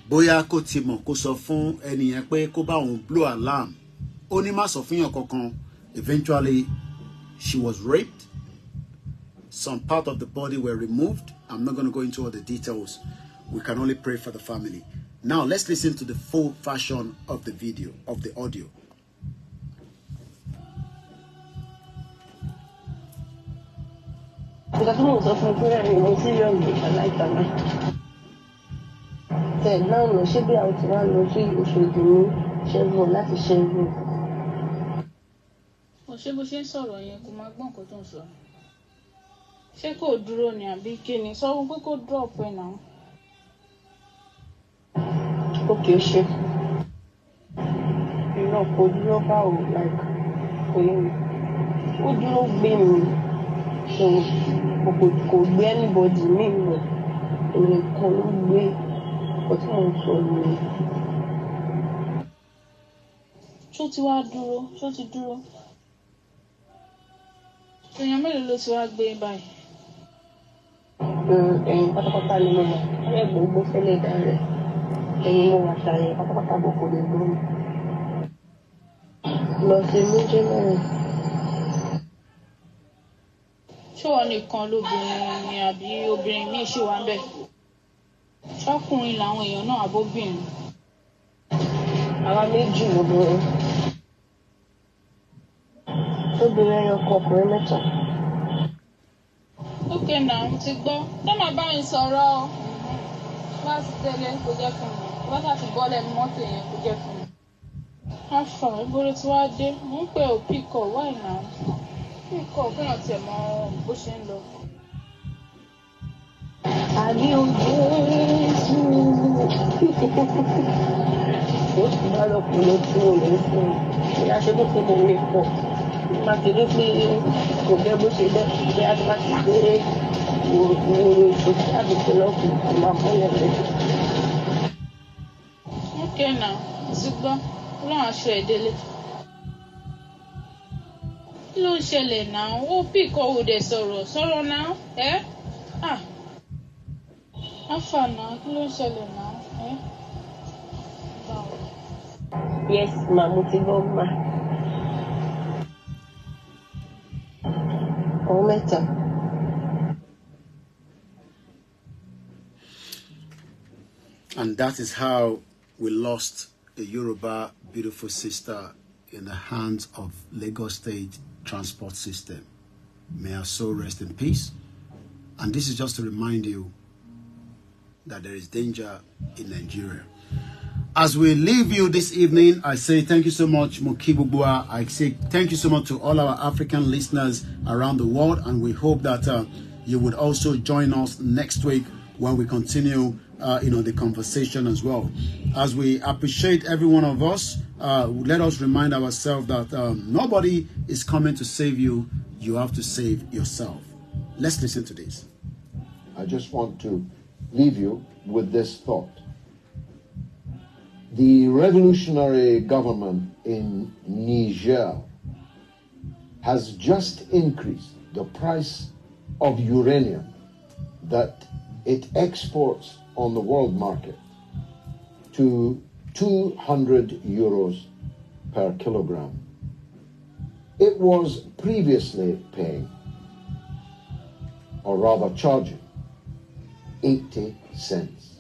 Bóyá kò ti mọ̀ kó sọ fún ẹnìyẹn pé kó bá òun blow alarm. Ó ní má sọ fún yàn kankan. Eventually, she was raped. Some part of the body were removed. I'm not going to go into all the details. We can only pray for the family. Now, let's listen to the full version of the video, of the audio. Ṣé bó ṣe ń sọ̀rọ̀ yẹn kò máa gbọ́ nǹkan tó ń sọ? Ṣé kò dúró ni àbí kí ni? Sọ wọ́n pé kò drop ẹ̀ náà. Okay, ṣe. Iná kò dúró báwo like kò ó dúró gbé mi. So kò gbé anybody mi lọ. Èmi kan ló gbé ọtí mò ń sọ ni. Ṣó ti wá dúró? Ṣó ti dúró? Èèyàn mélòó ló ti wá gbé báyìí? ẹ̀yin pátápátá ni mo wà ẹ̀ gbogbo fẹ́lẹ̀ dá rẹ̀ ẹ̀yin mo wà ṣàyẹ̀ pátápátá bọ̀ kò lè gbọ́ mi. Lọ sí méjì mẹ́rin. Ṣé wọn nìkan lóbìnrin ni àbí obìnrin míì ṣì wà ń bẹ̀? Ṣọ́kùnrin làwọn èèyàn náà àbóbìnrin? Àwa méjì lóbìnrin. Obìnrin ẹyọ kan ọkùnrin mẹ́ta. Ókè náà mo ti gbọ́. Tó máa bá yín sọ̀rọ̀ o. Bá ti tẹ́lẹ̀ kó jẹ́ fún mi. Bá ti bọ́lẹ̀ mọ́tò yẹn kó jẹ́ fún mi. Afa ìgboro tí wàá dé. Mo ń pè ò píkọ̀ wáì náà. Píkọ̀ kéèyàn tiẹ̀ mọ bó ṣe ń lọ. Àbí ojú Jésù. Ó sì bá lọ kú ló tí mo lè fún un. Ìyá ṣe tó fún mi lè pọ̀. Má ti rí pé kò jẹ́ bó ṣe jẹ́ bí a ti bá ti gbé ìwòrò ìṣòkè àbùkù lọ́kùn àmọ́ àmọ́lẹ̀ rẹ̀. Ókè náà mo ti gbọ́. Ọlọ́run aṣọ ìdílé. Kí ló ń ṣẹlẹ̀ náà? Ó píkọ̀ ò dẹ̀ sọ̀rọ̀ náà ẹ́? Afa náà kí ló ń ṣẹlẹ̀ náà ẹ́? Yes, ma, mo ti gbọ́ ma. Ọ̀hún mẹ́ta. And that is how we lost a Yoruba beautiful sister in the hands of Lagos State transport system. May her soul rest in peace. And this is just to remind you that there is danger in Nigeria. As we leave you this evening, I say thank you so much, Mokibubua. I say thank you so much to all our African listeners around the world. And we hope that you would also join us next week when we continue the conversation as well. As we appreciate every one of us, let us remind ourselves that nobody is coming to save you. You have to save yourself. Let's listen to this. I just want to leave you with this thought. The revolutionary government in Niger has just increased the price of uranium that it exports on the world market to 200 euros per kilogram. It was previously paying, or rather charging, 80 cents.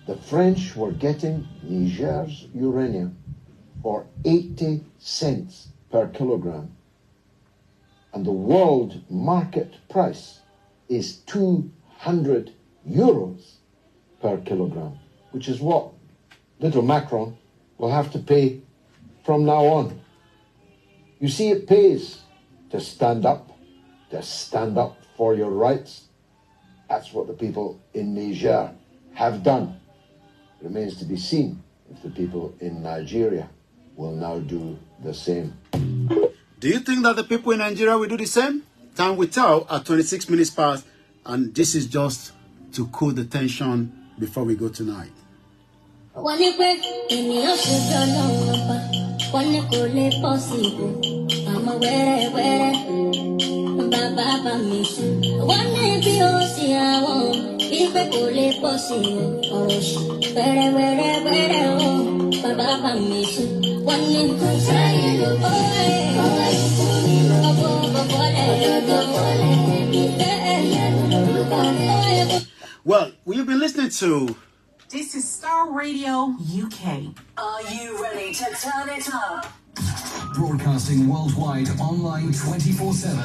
The French were getting Niger's uranium for 80 cents per kilogram, and the world market price is 200 euros per kilogram, which is what little Macron will have to pay from now on. You see, it pays to stand up for your rights. That's what the people in Niger have done. Remains to be seen if the people in Nigeria will now do the same. Do you think that the people in Nigeria will do the same? Time will tell at 26 minutes past, and this is just to cool the tension before we go tonight. Well, we've been listening to... This is Star Radio UK. Are you ready to turn it up? Broadcasting worldwide online 24/7.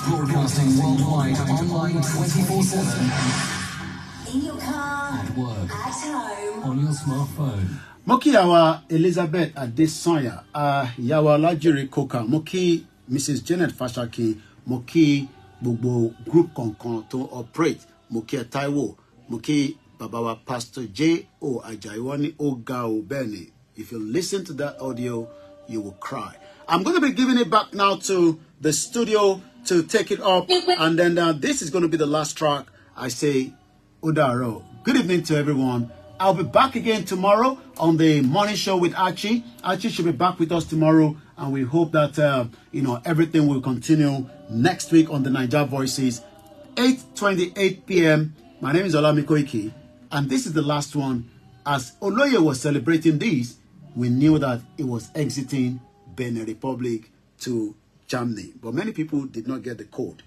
Broadcasting worldwide online 24/7. In your car, At work, at home. on your smartphone. Moki Yawa Elizabeth Adesanya, Yawa Lajiri Koka, Moki Mrs. Janet Fashaki, Moki Bobo Group Konkon to operate, Moki Taiwo, Moki Babawa Pastor J.O. Ajaiwani Ogao Beni. If you listen to that audio, you will cry. I'm going to be giving it back now to the studio to take it up. And then this is going to be the last track. I say, Udaro. Good evening to everyone. I'll be back again tomorrow on the morning show with Archie. Archie should be back with us tomorrow. And we hope that, everything will continue next week on the Niger Voices. 8:28 p.m. My name is Olami Koiki, and this is the last one. As Oloye was celebrating this, we knew that it was exiting Benin Republic to Germany, but many people did not get the code.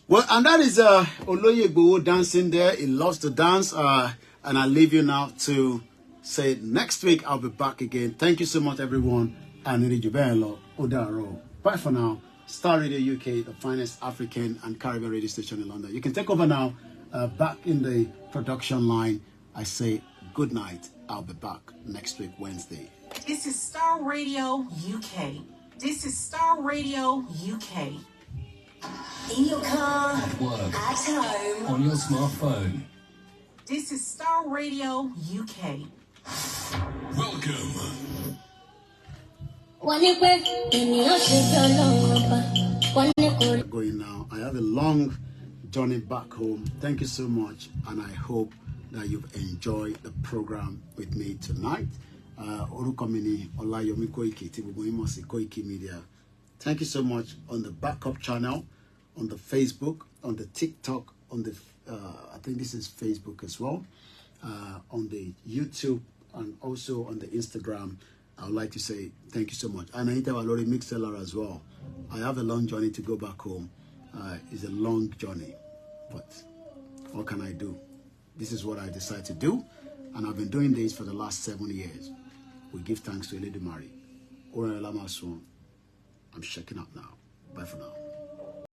Well, and that is Oloye Igboho dancing there. He loves to dance. And I leave you now to say next week I'll be back again. Thank you so much, everyone. And Odaro. Bye for now. Star Radio UK, the finest African and Caribbean radio station in London. You can take over now. Back in the production line, I say good night. I'll be back next week, Wednesday. This is Star Radio UK. This is Star Radio UK. In your car, At work. at home. On your smartphone. This is Star Radio UK. Welcome. Going now. I have a long journey back home. Thank you so much, and I hope that you've enjoyed the program with me tonight. Orukomini Olayomi Koiki, Koikimedia. Thank you so much on the backup channel, on the Facebook, on the TikTok, on the I think this is Facebook as well, on the YouTube, and also on the Instagram. I would like to say thank you so much. And Anita Valori Mixeller as well. I have a long journey to go back home. It's a long journey, but what can I do? This is what I decided to do, and I've been doing this for the last 7 years. We give thanks to Lady Mary. I'm checking out now. Bye for now.